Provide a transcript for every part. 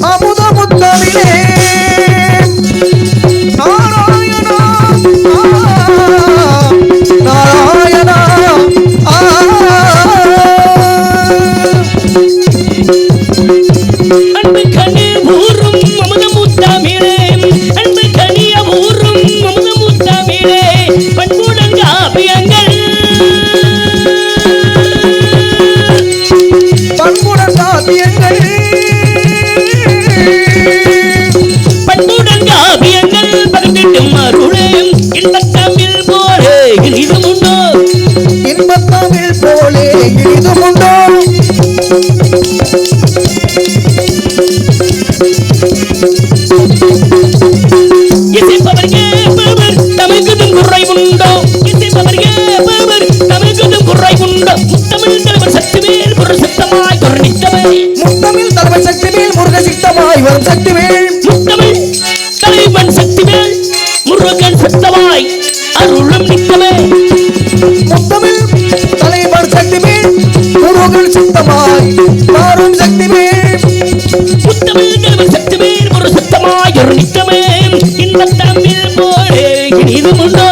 அமுத முத்தமிழே நாராயணா நாராயணா அன்பு கனி ஊரும் அமுத முத்தமிழே அன்பு கனிய ஊரும் அமுத முத்தமிழே பண்புடன் காப்பியங்கள் பண்புடன் காப்பியங்கள் பண்புடன் காப்பியங்கள் பகிர்ந்திடும் அருளே இன்பத்தமிழ் போலே இனிதுமுண்டோ இன்பத்தமிழ் போலே இனிதுமுண்டோ இசைப்பவர் கேட்பவர் தமிழ்க்குதும் குறைவுண்டோ இசைப்பவர் கேட்பவர் தமிழ்க்குதும் குறைவுண்டோ முத்தமிழ் தலைவர் சக்திவேல் முருக சித்தமாய் கருணித்தவை முத்தமிழ் தலைவர் சக்திவேல் முருக சித்தமாய் வரும் சக்திவேல் முத்தமிழ் தலைவன் சக்திவேல் முருகன் சித்தமாய் அருளும் நித்தவே முத்தமிழ் தலைவர் சக்திவேல் முருகன் சித்தமாய் வரும் சக்திவேல் முத்தமிழ் தலைவன் சக்திவேல் முருக சித்தமாய் கருணித்தவே இன்பத்தமிழ் போலே இனிதுமுண்டோ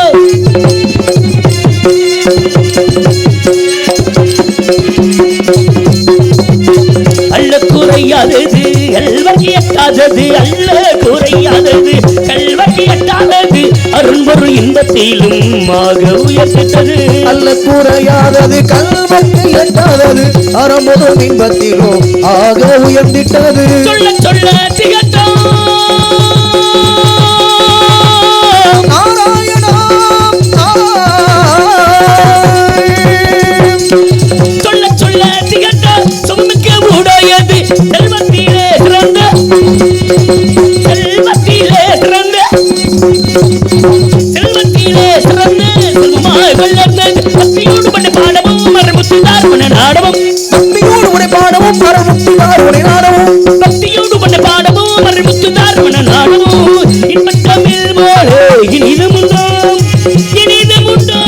அல்ல குறையாதது கல்வகி எட்டாதது அல்ல குறையாதது கல்வகி எட்டாதது அருண்பொருள் இன்பத்திலும் ஆக உயர்த்தது அல்ல குறையாதது கல்வகி எட்டாதது அருண்பொருள் இன்பத்திலும் ஆக உயர்ந்திட்டது சொல்ல சொல்ல திகட்டும் நாராயணா சொல்ல சொல்ல திகட்ட சுமக்க உடையது செல்வத்திலே சிறந்த செல்வத்திலே சிறந்த செல்வத்திலே சிறந்த செல்வமாய் வளர்ந்தது பக்தியோடு பண்ட பாடமும் மரமுத்துதார் உன நாடமும் பக்தியோடு உடை பாடமும் மரமுத்துதார் உடை நாடமும் பக்தியோடு பண்ட பாடமும் மரமுத்துதார் உன நாடமும் இன்பத்தமிழ் போலே இனிதுமுண்டோ இனிதுமுண்டோ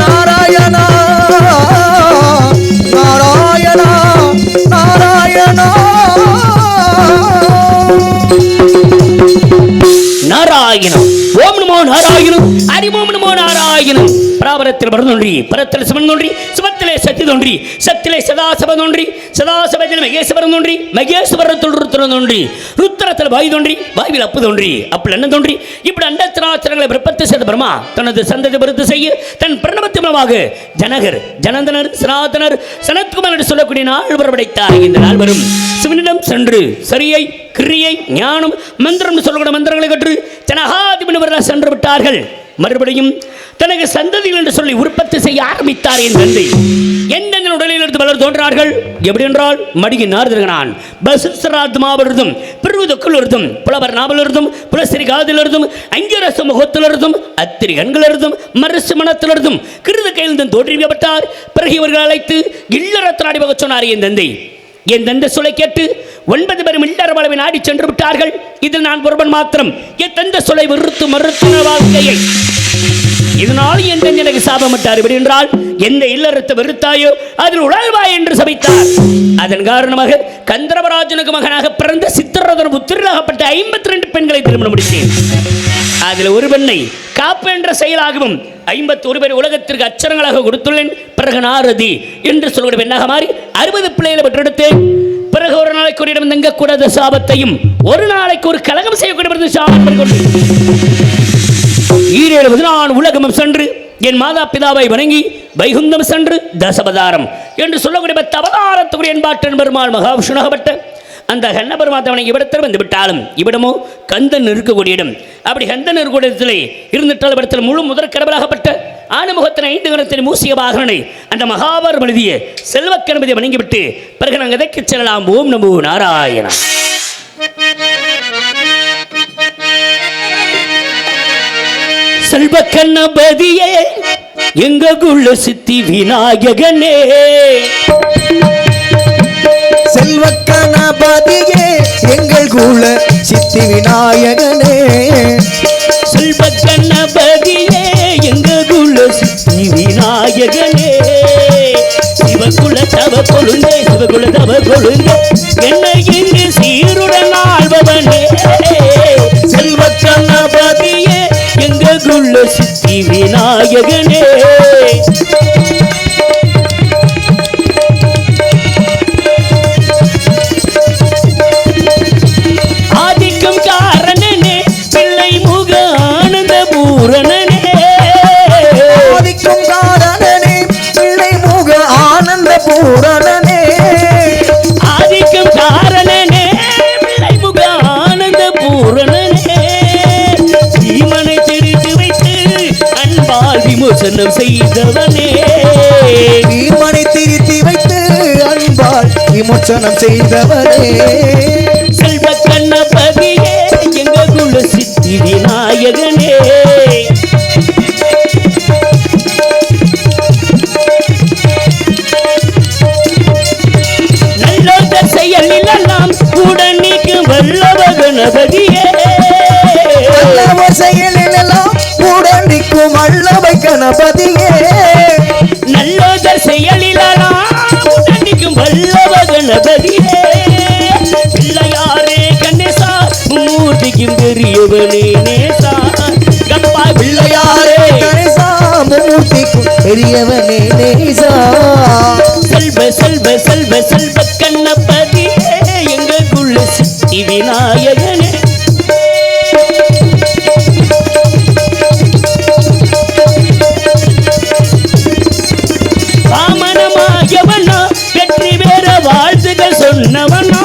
நாராயணா நாராயணா நாராயணா நாராயணம் ஓம் நமோ நாராயணம் ஹரிஓம் நமோ நாராயணம் பராபரத்தில் பரதொன்றி பரத்தில் சிவன் தோன்றி சிவத்திலே சக்தி தோன்றி சக்திலே சதாசபம் தோன்றி சதாசபத்தில் மகேஸ்வரன் தோன்றி மகேஸ்வரத்தில் ருத்திரம் தோன்றி ருத்திரத்தில் வாயு தோன்றி வாயுவில் அப்பு தோன்றி அப்பில் அண்ணன் தோன்றி இப்படி அண்டத்திராச்சரங்களை பிறப்பத்து செய்த பிரம்மா தனது சந்ததி பெருத்து செய்ய தன் பிரணவத்தின் மூலமாக ஜனகர் ஜனந்தனர் சனாதனர் சனத்குமார் என்று சொல்லக்கூடிய நாள் படைத்தார் இந்த நாள் வரும் சிவனிடம் சென்று சரியை கிரியை ஞானம் மந்திரம் சொல்லக்கூடிய மந்திரங்களை கற்று ஜனகாதிபதிவர்கள் சென்று விட்டார்கள் மறுபடியும் தனக்கு சந்ததிகள் என்று சொல்லி உற்பத்தி செய்ய ஆரம்பித்தார் என் தந்தை எந்தெந்த உடலிலிருந்து பலர் தோன்றார்கள் எப்படி என்றால் மடியின் நாரதனான் பசுசராத்மாவிலிருந்தும் பிரிவுதொக்கிலிருந்தும் புலவர் நாவலிருந்தும் புலஸ்திரி காதிலிருந்தும் அங்கிரச முகத்திலிருந்தும் அத்திரி கண்களிலிருந்தும் மரசு மனத்திலிருந்தும் கிருத கையிலிருந்தும் தோன்றிவிட்டார் பிறகு இவர்கள் அழைத்து இல்லறத்தினாடி போக சொன்னார் என் தந்தை சொல்லை கேட்டு 9 பேரும் இல்லற வாழ்வை நாடி சென்று விட்டார்கள் இதில் நான் ஒருவன் மாத்திரம் என் தந்தை சொல்லை மறுத்து வாழ்க்கையை இதனால் என் தந்தை எனக்கு சாபமிட்டார் எப்படி என்றால் எந்த இல்லறத்தை வெறுத்தாயோ அதில் உழல்வாய் என்று சபித்தார் அதன் காரணமாக கந்தரவராஜனுக்கு மகனாக பிறந்த சித்திரதன் புத்திரனாகப்பட்ட 52 பெண்களை திருமணம் முடித்தேன் அதில் ஒரு பெண்ணை காப்பு என்ற செயலாகவும் 51 பேர் உலகத்திற்கு அச்சரங்களாக கொடுத்துள்ளேன் பிறகு நாரதி என்று சொல்கிற பெண்ணாக மாறி 60 பிள்ளைகளை பெற்றெடுத்தேன் பிறகு ஒரு நாளைக்கு ஒரு இடம் தங்கக்கூடாத சாபத்தையும் ஒரு நாளைக்கு ஒரு கலகம் செய்யக்கூடிய சாபம் கொண்டு 7 நான் உலகமும் சென்று என் மாதா பிதாவை வணங்கி வைகுந்தம் சென்று தசபதாரம் என்று சொல்லக்கூடிய 10 அவதாரத்துக்குரிய என்பாட்டன் பெருமாள் மகாவிஷ்ணுவாகப்பட்ட அந்த கண்ண பெருமாத்தவனை இவ்விடத்தில் வந்து விட்டாலும் இவ்விடமோ கந்தன் இருக்கக்கூடிய இடம் அப்படி கந்தன் இருக்கக்கூடிய இடத்திலே இருந்துட்டால் இடத்தில் முழு முதற் கடவுளாகப்பட்ட ஆணுமுகத்தின் 5 கணத்தின் மூசிய வாகனனை அந்த மகாபாரதம் எழுதிய செல்வக்கணபதியை வணங்கிவிட்டு பிறகு நாங்கள் எதற்கு செல்லலாம். ஓம் நமோ நாராயணா. செல்வக்கணபதியே எங்க குள்ள சித்தி விநாயகனே, செல்வக்கணபதியே எங்கள் குல சித்தி விநாயகனே, செல்வக்கணபதியே எங்க குல சித்தி விநாயகனே, சிவகுல தவ கொழுந்தே சிவ சிவகுலதவ கொழுந்த என்னை இங்கு சீருடன் ஆள்பவனே செல்வ கணபதியே எங்களுள்ள சித்தி விநாயகனே ஆதிக்கம் காரணனே பிள்ளை முக ஆனந்த பூரணனே ஆதிக்கம் காரணனே பிள்ளை முக ஆனந்த பூரணனே ஆதிக்கம் காரணனே பிள்ளை முக ஆனந்த பூரணனே தீமனை தெரிந்து வைத்து அன்பால் விமோசனம் செய்தவனே தீமனை திருத்தி வைத்து அன்பால் விமோசனம் செய்தவனே செல்வ கணபதியே எங்களுள்ள சித்தி விநாயகனே நல்ல செயலெல்லாம் உடனிக்கு வல்லவ கணபதியே நல்லவ செயலெல்லாம் உடனிக்கும் வல்லவ கணபதியே நல்ல செயலெல்லாம் உடனிக்கும் வல்லவ கணபதியே பிள்ளையாரே கணேசா மூர்த்திக்கும் பெரியவனே நேசா கப்பா பிள்ளையாரே கணேசா மூர்த்திக்கும் பெரியவனே நேசா செல்வ செல்வ செல்வ செல்வ கணபதியே எங்களுள்ள சித்தி விநாயகனே வாமனமாயவனா வெற்றி பெற வாழ்த்துகள் சொன்னவனா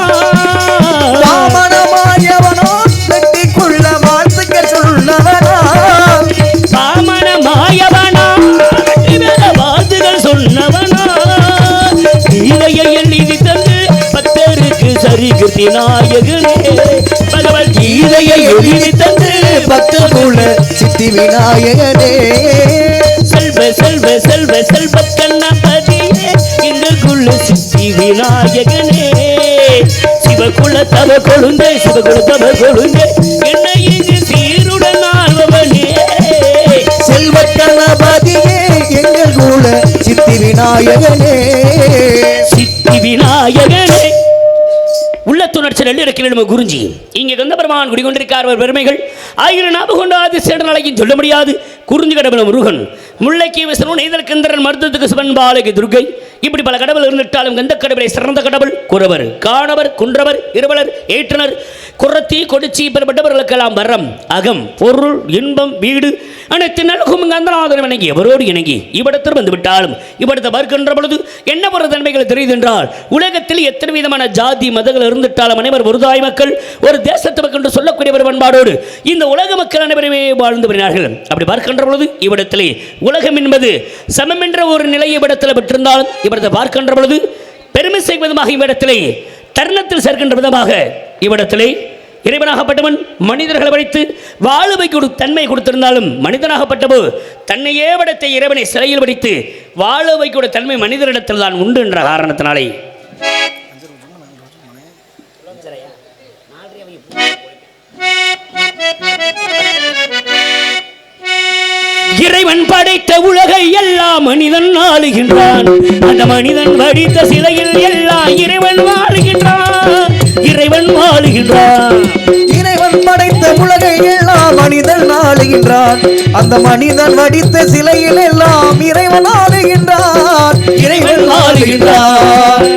வாமனமாயவனோ வெற்றிக்குள்ள வாழ்த்துக்கள் சொன்னவனா வாமனமாயவனா வெற்றி பெற வாழ்த்துகள் சொன்னவனா கீதையை எழுதி தந்து பக்தருக்கு சரிகிருதி நாயகனே பகவத் கீதையை எழுதி தந்து பக்தகுல சித்தி விநாயகனே செல்வ செல்வ செல்வ செல்வ கணபதியே எங்களுள்ள சித்தி விநாயகனே சிவகுல தவ கொழுந்தே சிவகுல தவ கொழுந்தே என்னை இங்கு சீருடன் ஆள்பவனே செல்வ கணபதியே எங்கள் குல சித்தி விநாயகனே சித்தி விநாயகனே உள்ளத்துணர்ச்சி நெல்லிறக்கில் நம்ம குருஞ்சி இங்கே கந்த பெருமான் குடிகொண்டிருக்கார் பெருமைகள் ஆயிரம் ஞாபகம் கொண்டாது சேடநாளைக்கும் சொல்ல முடியாது குறிஞ்சி கடவுள் முருகன் முல்லைக்கு விசனு நெய்தல் கந்தரன் மருத்துவத்துக்கு சிவன் பாலகி துர்கை இப்படி பல கடவுள் இருந்துட்டாலும் கந்த கடவுளை சிறந்த கடவுள் குறவர் காணவர் குன்றவர் இருவலர் ஏற்றனர் குரத்தி கொடிச்சி பெறப்பட்டவர்களுக்கெல்லாம் வரம் அகம் பொருள் இன்பம் வீடு அனைத்து நல்கும் கந்தநாதன் இணங்கி எவரோடு இணங்கி இவ்விடத்தில் வந்து விட்டாலும் இவ்விடத்தை பார்க்கின்ற பொழுது என்ன போற தன்மைகள் தெரியுது என்றால் உலகத்தில் எத்தனை விதமான ஜாதி மதங்கள் இருந்துட்டாலும் அனைவர் ஒரு தாய் மக்கள் ஒரு தேசத்து மக்கள் என்று சொல்லக்கூடிய ஒரு பண்பாடோடு இந்த உலக மக்கள் அனைவருமே வாழ்ந்து வருகிறார்கள் அப்படி பார்க்கின்ற பொழுது இவ்விடத்திலே உலகம் என்பது சமம் என்ற ஒரு நிலையை இவ்விடத்தில் பெற்றிருந்தாலும் இவ்விடத்தை பார்க்கின்ற பொழுது பெருமை செய்வதுமாக இவ்விடத்திலே தருணத்தில் சேர்க்கின்ற விதமாக இவ்விடத்திலே இறைவனாகப்பட்டவன் மனிதர்களை வைத்து வாழுவைக்கு தன்மை கொடுத்திருந்தாலும் மனிதனாகப்பட்டவோ தன்னையே விடத்தை இறைவனை சிறையில் வைத்து வாழுவைக்கு தன்மை மனிதரிடத்தில் தான் உண்டு என்ற காரணத்தினாலே இறைவன் படைத்த உலகை எல்லாம் மனிதன் ஆளுகின்றான் அந்த மனிதன் வடித்த சிலையில் எல்லாம் இறைவன் வாழுகின்றான் இறைவன் வாழுகின்றான் இறைவன் படைத்த உலகை எல்லாம் மனிதன் ஆளுகின்றான் அந்த மனிதன் வடித்த சிலையில் எல்லாம் இறைவன் ஆளுகின்றான் இறைவன் ஆளுகின்றான்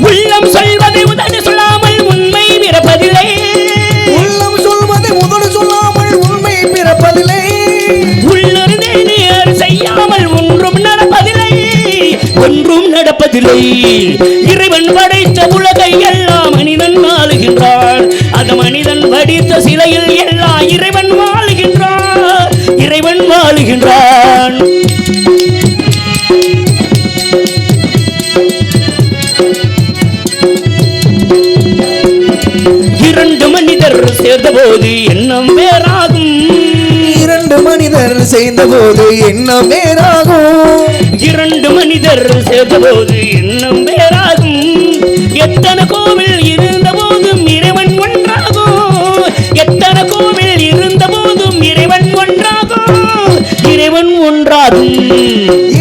உள்ளம் சொல்வதை உதடு சொல்லாமல் உண்மை பிறப்பதில்லை உள்ளம் சொல்வதை உதடு சொல்லாமல் உண்மை பிறப்பதில்லை உள்ளிருந்தே நேர் செய்யாமல் ஒன்றும் நடப்பதில்லை ஒன்றும் நடப்பதில்லை இறைவன் படைத்த உலகை எல்லாம் மனிதன் ஆளுகின்றான் அந்த மனிதன் வடித்த சிலையில் எல்லாம் இறைவன் வாழுகின்றான் இறைவன் வாழுகின்றான் இரண்டு மனிதர் சேர்ந்தபோது எண்ணம் வேறாகும் இரண்டு மனிதர் சேர்ந்தபோது எண்ணம் வேறாகும் இரண்டு மனிதர் சேர்ந்தபோது எண்ணம் வேறாகும் எத்தனை கோவில் இருந்த போதும் இறைவன் ஒன்றாகும் எத்தனை கோவில் இருந்த போதும் இறைவன் ஒன்றாகும் இறைவன் ஒன்றாகும்.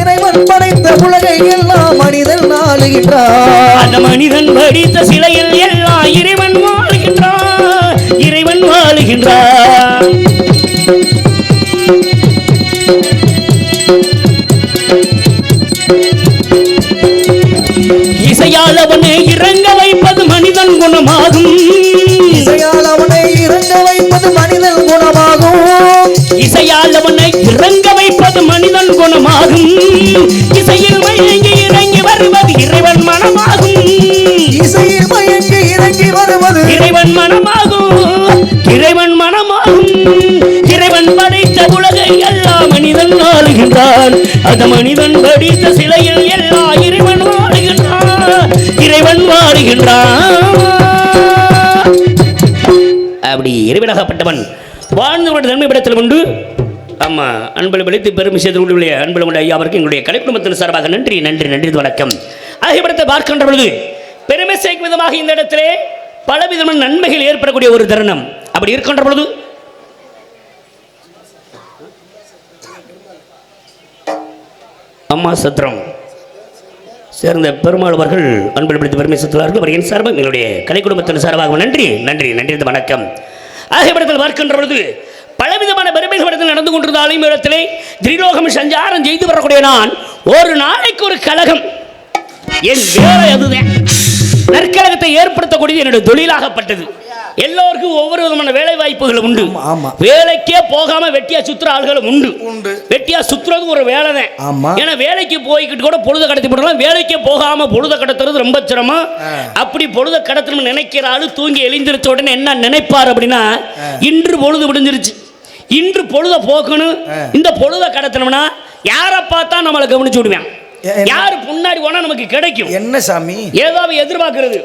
இறைவன் படைத்த உலகை எல்லாம் மனிதன் ஆளுகின்றான். அந்த மனிதன் படித்த சிலையில் எல்லாம் இறைவன் வாழுகின்றான். இறைவன் வாழுகின்றான். இசையால் அவனை இறங்க வைப்பது மனிதன் குணமாகும். இசையால் அவனை இறங்க வைப்பது மனிதன் குணமாகும். இசையால் அவனை இறங்க வைப்பது மனிதன் குணமாகும். இசையில் மயங்கி இறங்கி வருவது இறைவன் மனமாகும். இசையில் மயங்கி இறங்கி வருவது இறைவன் மனமாகும். இறைவன் மனமாகும். இறைவன் படைத்த உலகை எல்லாம் மனிதன் ஆளுகின்றான். அந்த மனிதன் படித்த சிலையில் எல்லாம் இறைவன் வாழுகின்றான். இறைவன் வாழுகின்றான். அப்படி இறைவனாகப்பட்டவன் வாழ்ந்தவருடைய தன்மைப்படத்தில் உண்டு. ஆமா, அன்பளை விளைத்து பெருமை செய்து கொண்டுள்ள அன்பளை ஐயா அவருக்கு எங்களுடைய கலை குடும்பத்தின் சார்பாக நன்றி நன்றி நன்றி வணக்கம். ஆகியப்படத்தை பார்க்கின்ற பொழுது பெருமை சேர்க்கும் விதமாக இந்த இடத்திலே பலவிதமான நன்மைகள் ஏற்படக்கூடிய ஒரு தருணம். அப்படி இருக்கின்ற பொழுது அம்மா சத்திரம் சேர்ந்த பெருமாள் அவர்கள் அன்பு பிடித்து பெருமை சேர்த்துள்ளார்கள். அவர் என் சார்பாக எங்களுடைய கலை குடும்பத்தின் சார்பாக நன்றி நன்றி நன்றி வணக்கம். ஆகியப்படத்தில் பார்க்கின்ற பொழுது பலவிதமான பெருமைகள் இடத்தில் நடந்து கொண்டிருந்தாலும் இடத்திலே திரிலோகம் சஞ்சாரம் செய்து வரக்கூடிய நான் ஒரு நாளைக்கு ஒரு கழகம் என் வேலை அதுதான். நற்கழகத்தை ஏற்படுத்தக்கூடியது என்னுடைய தொழிலாகப்பட்டது. எல்லோருக்கும் ஒவ்வொரு விதமான வேலை வாய்ப்புகளும் உண்டு. வேலைக்கே போகாம வெட்டியா சுத்துற ஆள்களும் உண்டு. வெட்டியா சுத்துறது ஒரு வேலை தான். ஏன்னா வேலைக்கு போய்கிட்டு கூட பொழுத கடத்தி போடலாம். வேலைக்கே போகாம பொழுத கடத்துறது ரொம்ப சிரமம். அப்படி பொழுத கடத்தணும் நினைக்கிற ஆளு தூங்கி எழுந்திருச்ச உடனே என்ன நினைப்பார் அப்படின்னா, இன்று பொழுது விடிஞ்சிருச்சு, இன்று பொழுத போக்கணும், இந்த பொழுத கடத்தணும்னா யாரை பார்த்தா நம்மளை கவனிச்சு விடுவேன், யாரு முன்னாடி போனா நமக்கு கிடைக்கும். என்ன சாமி ஏதாவது எதிர்பார்க்கிறது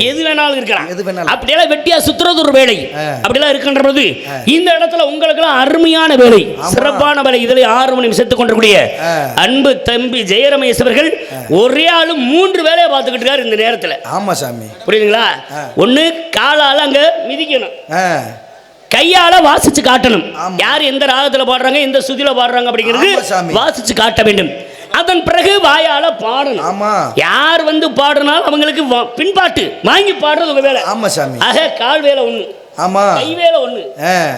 எது வேணாலும் இருக்கலாம். அப்படியெல்லாம் வெட்டியா சுத்துறது ஒரு வேலை. அப்படியெல்லாம் இருக்கின்ற போது இந்த இடத்துல உங்களுக்கு எல்லாம் அருமையான வேலை, சிறப்பான வேலை. இதுல 6 மணி செத்துக் கொண்டிருக்கூடிய அன்பு தம்பி ஜெயரமேஷ் அவர்கள் ஒரே ஆளு 3 வேலையை பார்த்துக்கிட்டு இருக்காரு இந்த நேரத்தில். ஆமா சாமி, புரியுதுங்களா? ஒண்ணு காலால அங்க மிதிக்கணும், கையால வாசிச்சு காட்டணும். யார் எந்த ராகத்துல பாடுறாங்க, எந்த சுதியில பாடுறாங்க அப்படிங்கிறது வாசிச்சு காட்ட வேண்டும். அதன் பிறகு வாயால பாடணும். யார் வந்து பாடுனாலும் அவங்களுக்கு பின்பாட்டு வாங்கி பாடுறது உங்க வேலை. ஆக கால் வேலை ஒண்ணு, கை வேலை ஒண்ணு,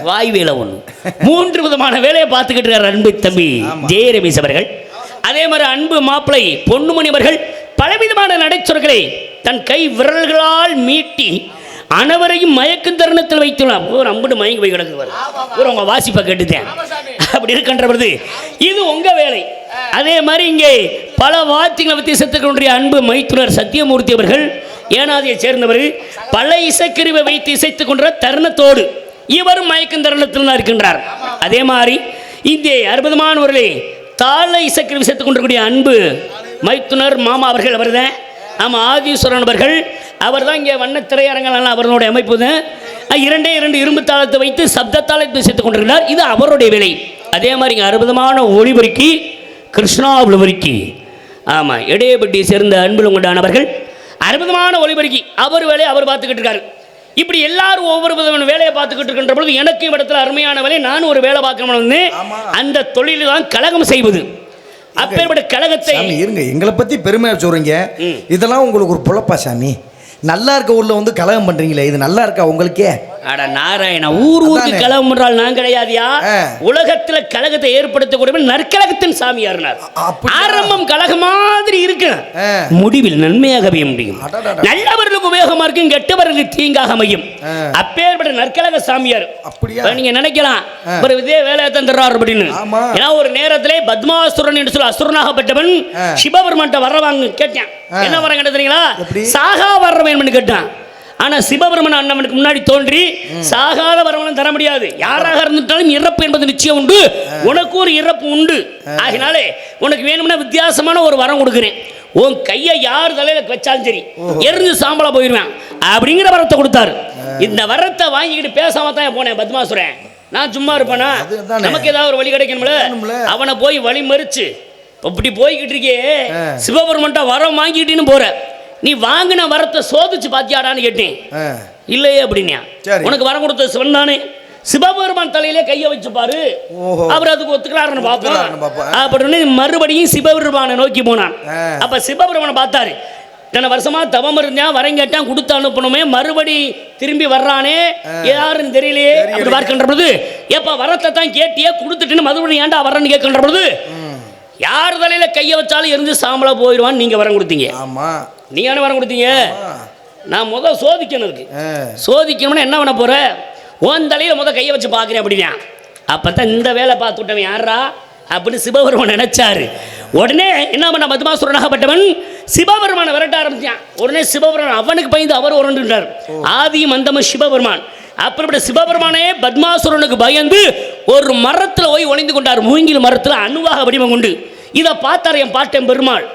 வாய் வேலை ஒண்ணு, 3 விதமான வேலையை பார்த்துக்கிட்டு இருக்கார் அன்பு தம்பி ஜெயரமேஷ் அவர்கள். அதே மாதிரி அன்பு மாப்பிளை பொன்னுமணி அவர்கள் பலவிதமான நடைச்சொற்களை தன் கை விரல்களால் மீட்டி அனைவரையும் மயக்கும் தருணத்தில் வைத்துள்ளார். ஒரு அம்புட்டு மயங்கி போய் கிடக்குவார். ஒரு உங்க வாசிப்பை கேட்டுட்டேன். அப்படி இருக்கின்ற பொழுது இது உங்க வேலை. அதே மாதிரி இங்கே பல வாத்தியங்களை பற்றி செத்துக்கொண்டிய அன்பு மைத்துனர் சத்தியமூர்த்தி அவர்கள் ஏனாதியை சேர்ந்தவர். பல இசைக்கருவை வைத்து இசைத்துக் கொண்ட தருணத்தோடு இவரும் மயக்கும் தருணத்தில் தான் இருக்கின்றார். அதே மாதிரி இங்கே அற்புதமானவர்களே தாள இசைக்கருவி சேர்த்துக் கொண்டிருக்கூடிய அன்பு மைத்துனர் மாமா அவர்கள் அவர் தான். ஆமாம், ஆதீஸ்வரன் அவர்கள் அவர் தான். இங்கே வண்ண திரையரங்கெல்லாம் அவர்களுடைய அமைப்பு தான். 2 இரும்பு தாளத்தை வைத்து சப்த தாளத்தை சேர்த்துக் கொண்டிருக்கிறார். இது அவருடைய வேலை. அதே மாதிரி இங்கே அற்புதமான ஒளிபெருக்கி கிருஷ்ணா ஒளிபெருக்கி, ஆமாம், இடையப்பட்டியை சேர்ந்த அன்புல கொண்டானவர்கள் அற்புதமான ஒளிபெருக்கி அவர் வேலையை அவர் பார்த்துக்கிட்டு இருக்காரு. இப்படி எல்லாரும் ஒவ்வொரு விதமான வேலையை பார்த்துக்கிட்டு இருக்கின்ற பொழுது எனக்கு இடத்துல அருமையான வேலை, நானும் ஒரு வேலை பார்க்கணும்னு வந்து அந்த தொழில் தான் கலகம் செய்வது. அப்பேற்பட்ட கழகத்தை இருங்க, எங்களை பத்தி பெருமையா சொல்றீங்க. இதெல்லாம் உங்களுக்கு ஒரு பொழப்பா சாமி? நல்லா இருக்க ஊர்ல வந்து கலகம் பண்றீங்களே, இது நல்லா இருக்கா உங்களுக்கே? அட நாராயண, ஊருக்கு கலகம் என்றால் நான் கிடையாதியா? உலகத்துல கலகத்தை ஏற்படுத்தக்கூடிய நற்கலகத்தின் சாமியார். ஆரம்பம் கலக மாதிரி இருக்கு, முடிவில் நன்மையாகவே முடியும். நல்லவர்களுக்கு உபயோகமா இருக்கும், கெட்டவர்களுக்கு தீங்காக அமையும். அப்பேற்பட்ட நற்கலக சாமியார். நீங்க நினைக்கலாம் ஒரு இதே வேலையை தந்துடுறாரு அப்படின்னு. ஏன்னா ஒரு நேரத்திலே பத்மாசுரன் என்று சொல்லி அசுரனாகப்பட்டவன் சிவபெருமான்ட்ட வரவாங்க கேட்டான். என்ன வர கேட்டீங்களா? சாகா வர வேணும்னு கேட்டான். ஆனா சிவபெருமன் அண்ணனுக்கு முன்னாடி தோன்றி சாகாத வரவனும் தர முடியாது, யாராக இருந்துட்டாலும் இறப்பு என்பது நிச்சயம் உண்டு, உனக்கு ஒரு இறப்பு உண்டு. ஆகினாலே உனக்கு வேணும்னா வித்தியாசமான ஒரு வரம் கொடுக்குறேன், உன் கையை யார் தலையில வச்சாலும் சரி எரிஞ்சு சாம்பலா போயிடுவேன் அப்படிங்கிற வரத்தை கொடுத்தாரு. இந்த வரத்தை வாங்கிக்கிட்டு பேசாம தான் போனேன் பத்மாசுரன். நான் சும்மா இருப்பேனா? நமக்கு ஏதாவது ஒரு வழி கிடைக்கணும்ல. அவனை போய் வழி மறிச்சு அப்படி போய்கிட்டு இருக்கே, சிவபெருமன்ட்ட வரம் வாங்கிட்டுன்னு போற, நீ வாங்கின வரத்தை சோதிச்சு பாத்தியாடான்னு கேட்டேன். இல்லையே அப்படின்னா, உனக்கு வரம் கொடுத்த சிவன் தானே, சிவபெருமான் தலையிலே கையை வச்சு பாரு. ஓஹோ. அவர் அதுக்கு ஒத்துக்கிறாருன்னு ஒத்துக்கிறாருன்னு பார்ப்போம் பார்ப்போம். அப்படின்னு மறுபடியும் சிவபெருமானை நோக்கி போனான். அப்ப சிவபெருமானை பார்த்தாரு. இத்தனை வருஷமா தவம் இருந்தேன், வரேன் கேட்டான், கொடுத்து அனுப்பணுமே, மறுபடி திரும்பி வர்றானே, யாருன்னு தெரியலையே அப்படி பார்க்கின்ற பொழுது, ஏப்பா வரத்தை தான் கேட்டியே, கொடுத்துட்டுன்னு மறுபடியும் ஏன்டா வரேன்னு கேட்கின்ற பொழுது, யார் தலையில கையை வச்சாலும் எரிஞ்சு சாம்பலா போயிடுவான்னு நீங்க வரம் கொடுத்தீங்க. ஆமா, நீங்க வரம் கொடுத்தீங்க. நான் முதல் சோதிக்கணும் இருக்கு. சோதிக்கணும்னா என்ன பண்ண போற? உன் தலையில முத கையை வச்சு பார்க்குறேன் அப்படின்னா. அப்பதான் இந்த வேலை பார்த்து விட்டவன் யாரா அப்படின்னு சிவபெருமான் நினைச்சாரு. உடனே என்ன பண்ண, பத்மாசுரனாகப்பட்டவன் சிவபெருமானை விரட்ட ஆரம்பிச்சான். உடனே சிவபெருமான் அவனுக்கு பயந்து அவர் உரண்டுட்டார். ஆதியும் அந்தமும் சிவபெருமான். அப்படிப்பட்ட சிவபெருமானே பத்மாசுரனுக்கு பயந்து ஒரு மரத்தில் போய் ஒளிந்து கொண்டார். மூங்கில் மரத்தில் அணுவாக வடிவம் கொண்டு. இதை பார்த்தார் என் பாட்டன் பெருமாள்.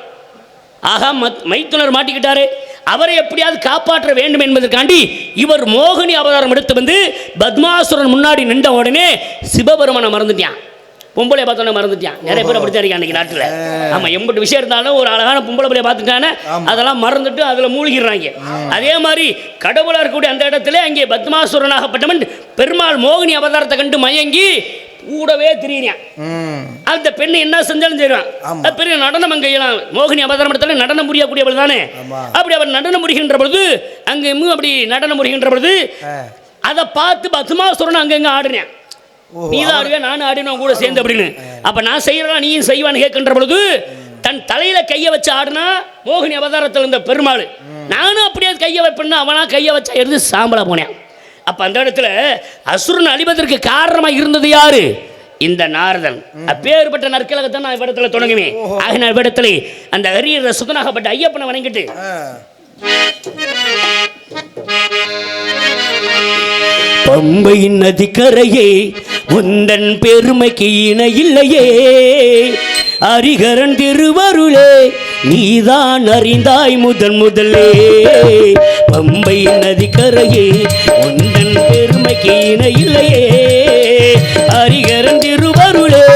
ஆகா, மைத்துனர் மாட்டிக்கிட்டாரு, அவரை எப்படியாவது காப்பாற்ற வேண்டும் என்பதற்காண்டி இவர் மோகினி அவதாரம் எடுத்து வந்து பத்மாசுரன் முன்னாடி நின்ற உடனே சிவபெருமானை மறந்துட்டான். பொம்பளை பார்த்தோன்னே மறந்துட்டான். நிறைய பேர் அப்படித்தான் இருக்காங்க அன்றைக்கி நாட்டில். ஆமாம், எம்பிட்டு விஷயம் இருந்தாலும் ஒரு அழகான பொம்பளை பிள்ளைய பார்த்துட்டானே அதெல்லாம் மறந்துட்டு அதில் மூழ்கிடுறாங்க. அதே மாதிரி கடவுளாக இருக்கக்கூடிய அந்த இடத்துல அங்கே பத்மாசுரனாகப்பட்டவன் பெருமாள் மோகினி அவதாரத்தை கண்டு மயங்கி கூடவே திரியான். அந்த பெண்ணு என்ன செஞ்சாலும் செய்வான். பெரிய நடனம் அங்கே மோகினி அவதாரம் இடத்துல நடனம் புரியக்கூடியவள் தானே. அப்படி அவர் நடனம் புரிகின்ற பொழுது அங்கேயும் அப்படி நடனம் புரிகின்ற பொழுது அதை பார்த்து பத்மாசுரன் அங்கங்க ஆடுனேன். நீ தான் ஆடுவே, நானும் ஆடினோம் கூட சேர்ந்து அப்படின்னு. அப்ப நான் செய்யறா நீயும் செய்வான்னு கேட்கின்ற பொழுது தன் தலையில கையை வச்சு ஆடுனா மோகினி அவதாரத்தில் இருந்த பெருமாள். நானும் அப்படியே கையை வைப்பேன்னா அவனா கையை வச்சா இருந்து சாம்பலா போனேன். அப்ப அந்த இடத்துல அசுரன் அழிவதற்கு காரணமா இருந்தது யாரு? இந்த நாரதன். அப்பேற்பட்ட நற்கலகத்தை நான் இவ்விடத்துல தொடங்குவேன். ஆக நான் இவ்விடத்துல அந்த ஹரியர் சுதனாகப்பட்ட ஐயப்பனை வணங்கிட்டு பம்பையின் நதிக்கரையே உந்தன் பெருமைக்கு இணை இல்லையே, ஹரிஹரன் திருவருளே நீதான் அறிந்தாய் முதலே. பம்பையின் நதிக்கரையே உந்தன் பெருமைக்கு இணை இல்லையே, ஹரிஹரன் திருவருளே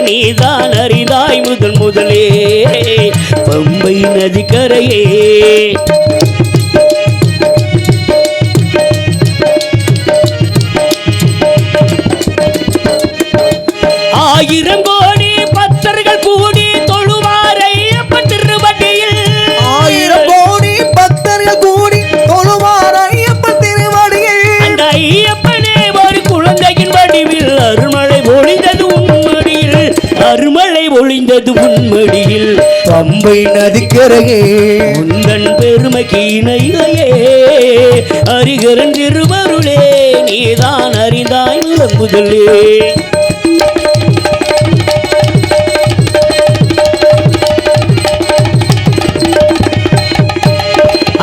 நீதான் அறிந்தாய் முதலே. பம்பை நதிக்கரையே ஆயிரம் கோடி பக்தர்கள் கூடி தொழுவார் ஐயப்பன் திருவடியில். ஆயிரம் கோடி பக்தர்கள் கூடி தொழுவார் ஐயப்பன் திருவடியில். அந்த ஐயப்பனே ஒரு குழந்தையின் வடிவில் அருள்மழை பொழிந்தது உன்மடியில், அருள்மழை பொழிந்தது உன்மடியில். பம்பை நதிக்கரையே உந்தன் பெருமைக்கு இணையிலையே, ஹரிஹரன் திருவருளே நீதான் அறிந்தாய் முதலே.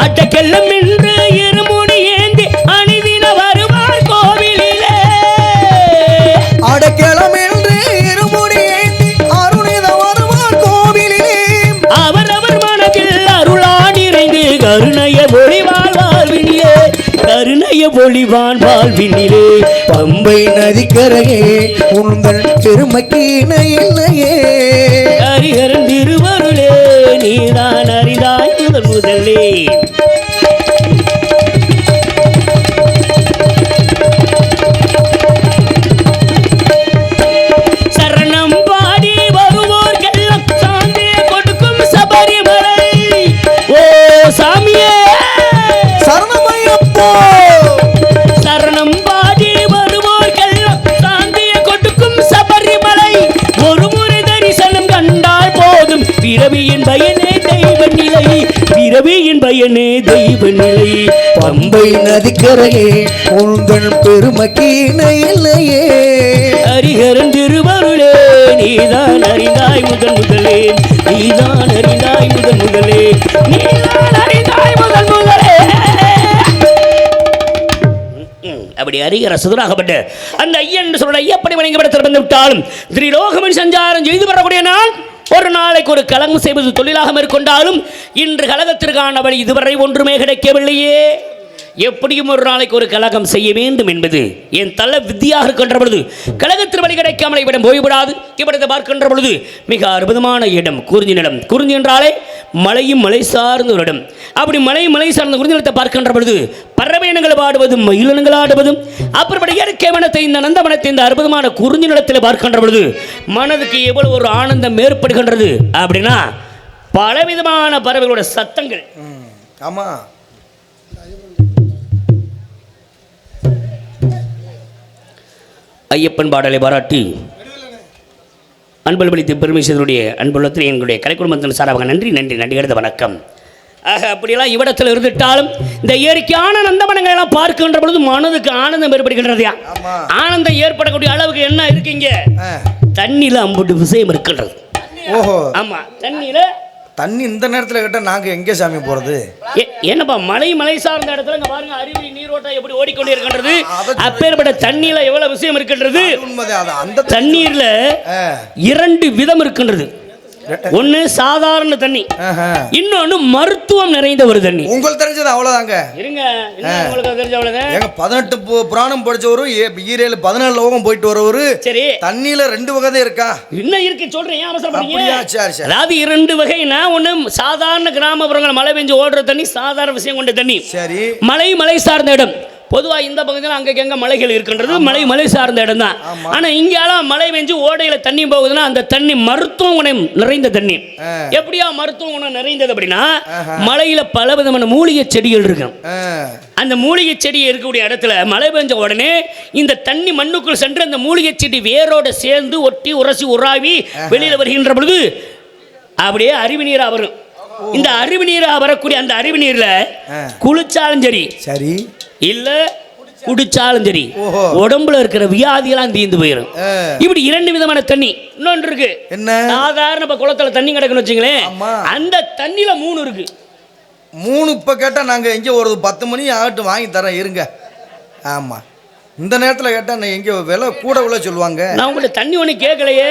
அட்டக்கெல்லம் என்று இருமுடி ஏந்தி அணிதின வருவார் கோவிலிலே. அடக்கெளம் என்று இருமுடி ஏந்தி அருணித வருவார் கோவிலிலே. அவரவர் மனதில் அருளா நிறைந்து கருணைய பொழிவான் வாழ்வினிலே, கருணைய பொழிவான் வாழ்வினிலே. பம்பை நதிக்கரையே உங்கள் பெருமைக்கு இணை இல்லையே, ஹரிஹரன் திருவருளே நீதான் அறிந்தாய் முதலே. சரணம் பாடி வருவோர்க்கெல்லாம் சாந்தி கொடுக்கும் சபரிமலை. ஓ சாமியே சரணமையப்போ. சரணம் பாடி வருவோர்க்கெல்லாம் சாந்தியை கொடுக்கும் சபரிமலை. ஒரு முறை தரிசனம் கண்டால் போதும் பிறவியின் பயனே தெய்வ நிலை, பிறவியின் பயனே தெய்வ நிலை. பம்பை நதிக்கரையே உங்கள் பெருமைக்கு இணை இல்லையே, ஹரிஹரன் திருவருளே நீதான் அறிந்தாய் முதலே, நீதான் அறிந்தாய் முதலே, நீதான் அறிந்தாய் முதலே. அப்படி ஹரிஹர சுதனாகப்பட்ட அந்த ஐயன் சொல்ற ஐயப்பனை வணங்கப்பட வந்து விட்டாலும் திரிலோகமன் சஞ்சாரம் செய்து வரக்கூடிய நாள் ஒரு நாளைக்கு ஒரு கலங்கு செய்வது தொழிலாக மேற்கொண்டாலும் இன்று கலகத்திற்கான வழி இதுவரை ஒன்றுமே கிடைக்கவில்லையே. எப்படியும் ஒரு நாளைக்கு ஒரு கலகம் செய்ய வேண்டும் என்பது என் தலை வித்தியாக இருக்கின்ற பொழுது கழகத்தில் வழி கிடைக்காமல் இவ்விடம் போய்விடாது. இவ்விடத்தை பார்க்கின்ற பொழுது மிக அற்புதமான இடம் குறிஞ்சி நிலம். குறிஞ்சி என்றாலே மலையும் மலை சார்ந்த ஒரு இடம். அப்படி மலை சார்ந்த குறிஞ்சி நிலத்தை பார்க்கின்ற பொழுது பறவையினங்கள் பாடுவதும் மயிலினங்கள் ஆடுவதும் அப்புறப்படி இயற்கை வனத்தை இந்த நந்தவனத்தை இந்த அற்புதமான குறிஞ்சி நிலத்தில் பார்க்கின்ற பொழுது மனதுக்கு எவ்வளவு ஒரு ஆனந்தம் ஏற்படுகின்றது அப்படின்னா பலவிதமான பறவைகளோட சத்தங்கள். ஆமா, ஐயப்பன் பாடலை பாராட்டி அன்பல் பலித்து பெருமை செய்தனுடைய அன்புள்ளத்தில் எங்களுடைய கலை குடும்பத்தின் சார்பாக நன்றி நன்றி நன்றி அடுத்த வணக்கம். ஆக அப்படியெல்லாம் இவ்விடத்தில் இருந்துட்டாலும் இந்த இயற்கையான நந்தவனங்கள் எல்லாம் பார்க்கின்ற பொழுது மனதுக்கு ஆனந்தம் ஏற்படுகின்றதையா. ஆனந்தம் ஏற்படக்கூடிய அளவுக்கு என்ன இருக்குங்க, தண்ணியில் அம்புட்டு விஷயம் இருக்கின்றது. ஓஹோ, ஆமா, தண்ணி இந்த நேரத்தில் கேட்டால் நாங்கள் எங்கே சாமி போகிறது? என்னப்பா மலை சார்ந்த இடத்துல இங்க பாருங்க அருவி நீரோட்டம் எப்படி ஓடிக்கொண்டே இருக்கின்றது. அப்பேற்பட்ட தண்ணீர்ல எவ்வளவு விஷயம் இருக்கின்றது. அந்த தண்ணீர்ல 2 விதம் இருக்கின்றது. ஒன்னு சாதாரண தண்ணி, இன்னொன்னு மருத்துவம் நிறைந்த ஒரு தண்ணி. உங்களுக்கு தெரிஞ்சது அவ்வளவுதாங்க. இருங்க, உங்களுக்கு தெரிஞ்ச அவ்வளவுதான். எங்க 18 புராணம் படிச்சவரு 14 லோகம் போயிட்டு வரவரு. சரி, தண்ணியில 2 வகை இருக்கா? இன்னும் இருக்கு, சொல்றேன், ஏன் அவசரப்படுறீங்க? அதாவது 2 வகைனா, ஒண்ணு சாதாரண கிராமப்புறங்கள் மழை பெஞ்சு ஓடுற தண்ணி, சாதாரண விஷயம் கொண்ட தண்ணி. சரி, மலை சார்ந்த இடம். பொதுவாக இந்த பகுதியில் அங்கங்க மலைகள் இருக்கின்றது, மலை சார்ந்த இடம் தான். ஆனால் இங்கெல்லாம் மழை பெஞ்சு ஓடையில் தண்ணி போகுதுன்னா அந்த தண்ணி மருத்துவ குணம் நிறைந்த தண்ணி. எப்படியா மருத்துவ குணம் நிறைந்தது அப்படின்னா, மலையில் பல விதமான மூலிகை செடிகள் இருக்கு. அந்த மூலிகை செடி இருக்கக்கூடிய இடத்துல மழை பெஞ்ச உடனே இந்த தண்ணி மண்ணுக்குள் சென்று அந்த மூலிகை செடி வேரோட சேர்ந்து ஒட்டி உரசி உராவி வெளியில் வருகின்ற பொழுது அப்படியே அருவி நீராக வரும். இந்த அருவி நீராக வரக்கூடிய அந்த அருவி நீரில் குளிச்சாலும் சரி, சரி இல்ல குடிச்சாலும் சரி, உடம்புல இருக்கிற வியாதியெல்லாம் தீர்ந்து போயிடும். இப்படி 2 விதமான தண்ணி. இன்னொன்று இருக்கு, என்ன சாதாரண குளத்துல தண்ணி கிடக்குன்னு வச்சுங்களேன், அந்த தண்ணியில 3 இருக்கு. 3 இப்ப கேட்டா நாங்க எங்க ஒரு 10 மணி ஆகட்டும் வாங்கி தரேன் இருங்க. ஆமா, இந்த நேரத்தில் கேட்டால் நான் எங்கே விலை கூட உள்ள சொல்லுவாங்க. நான் உங்களுக்கு தண்ணி ஒன்று கேட்கலையே,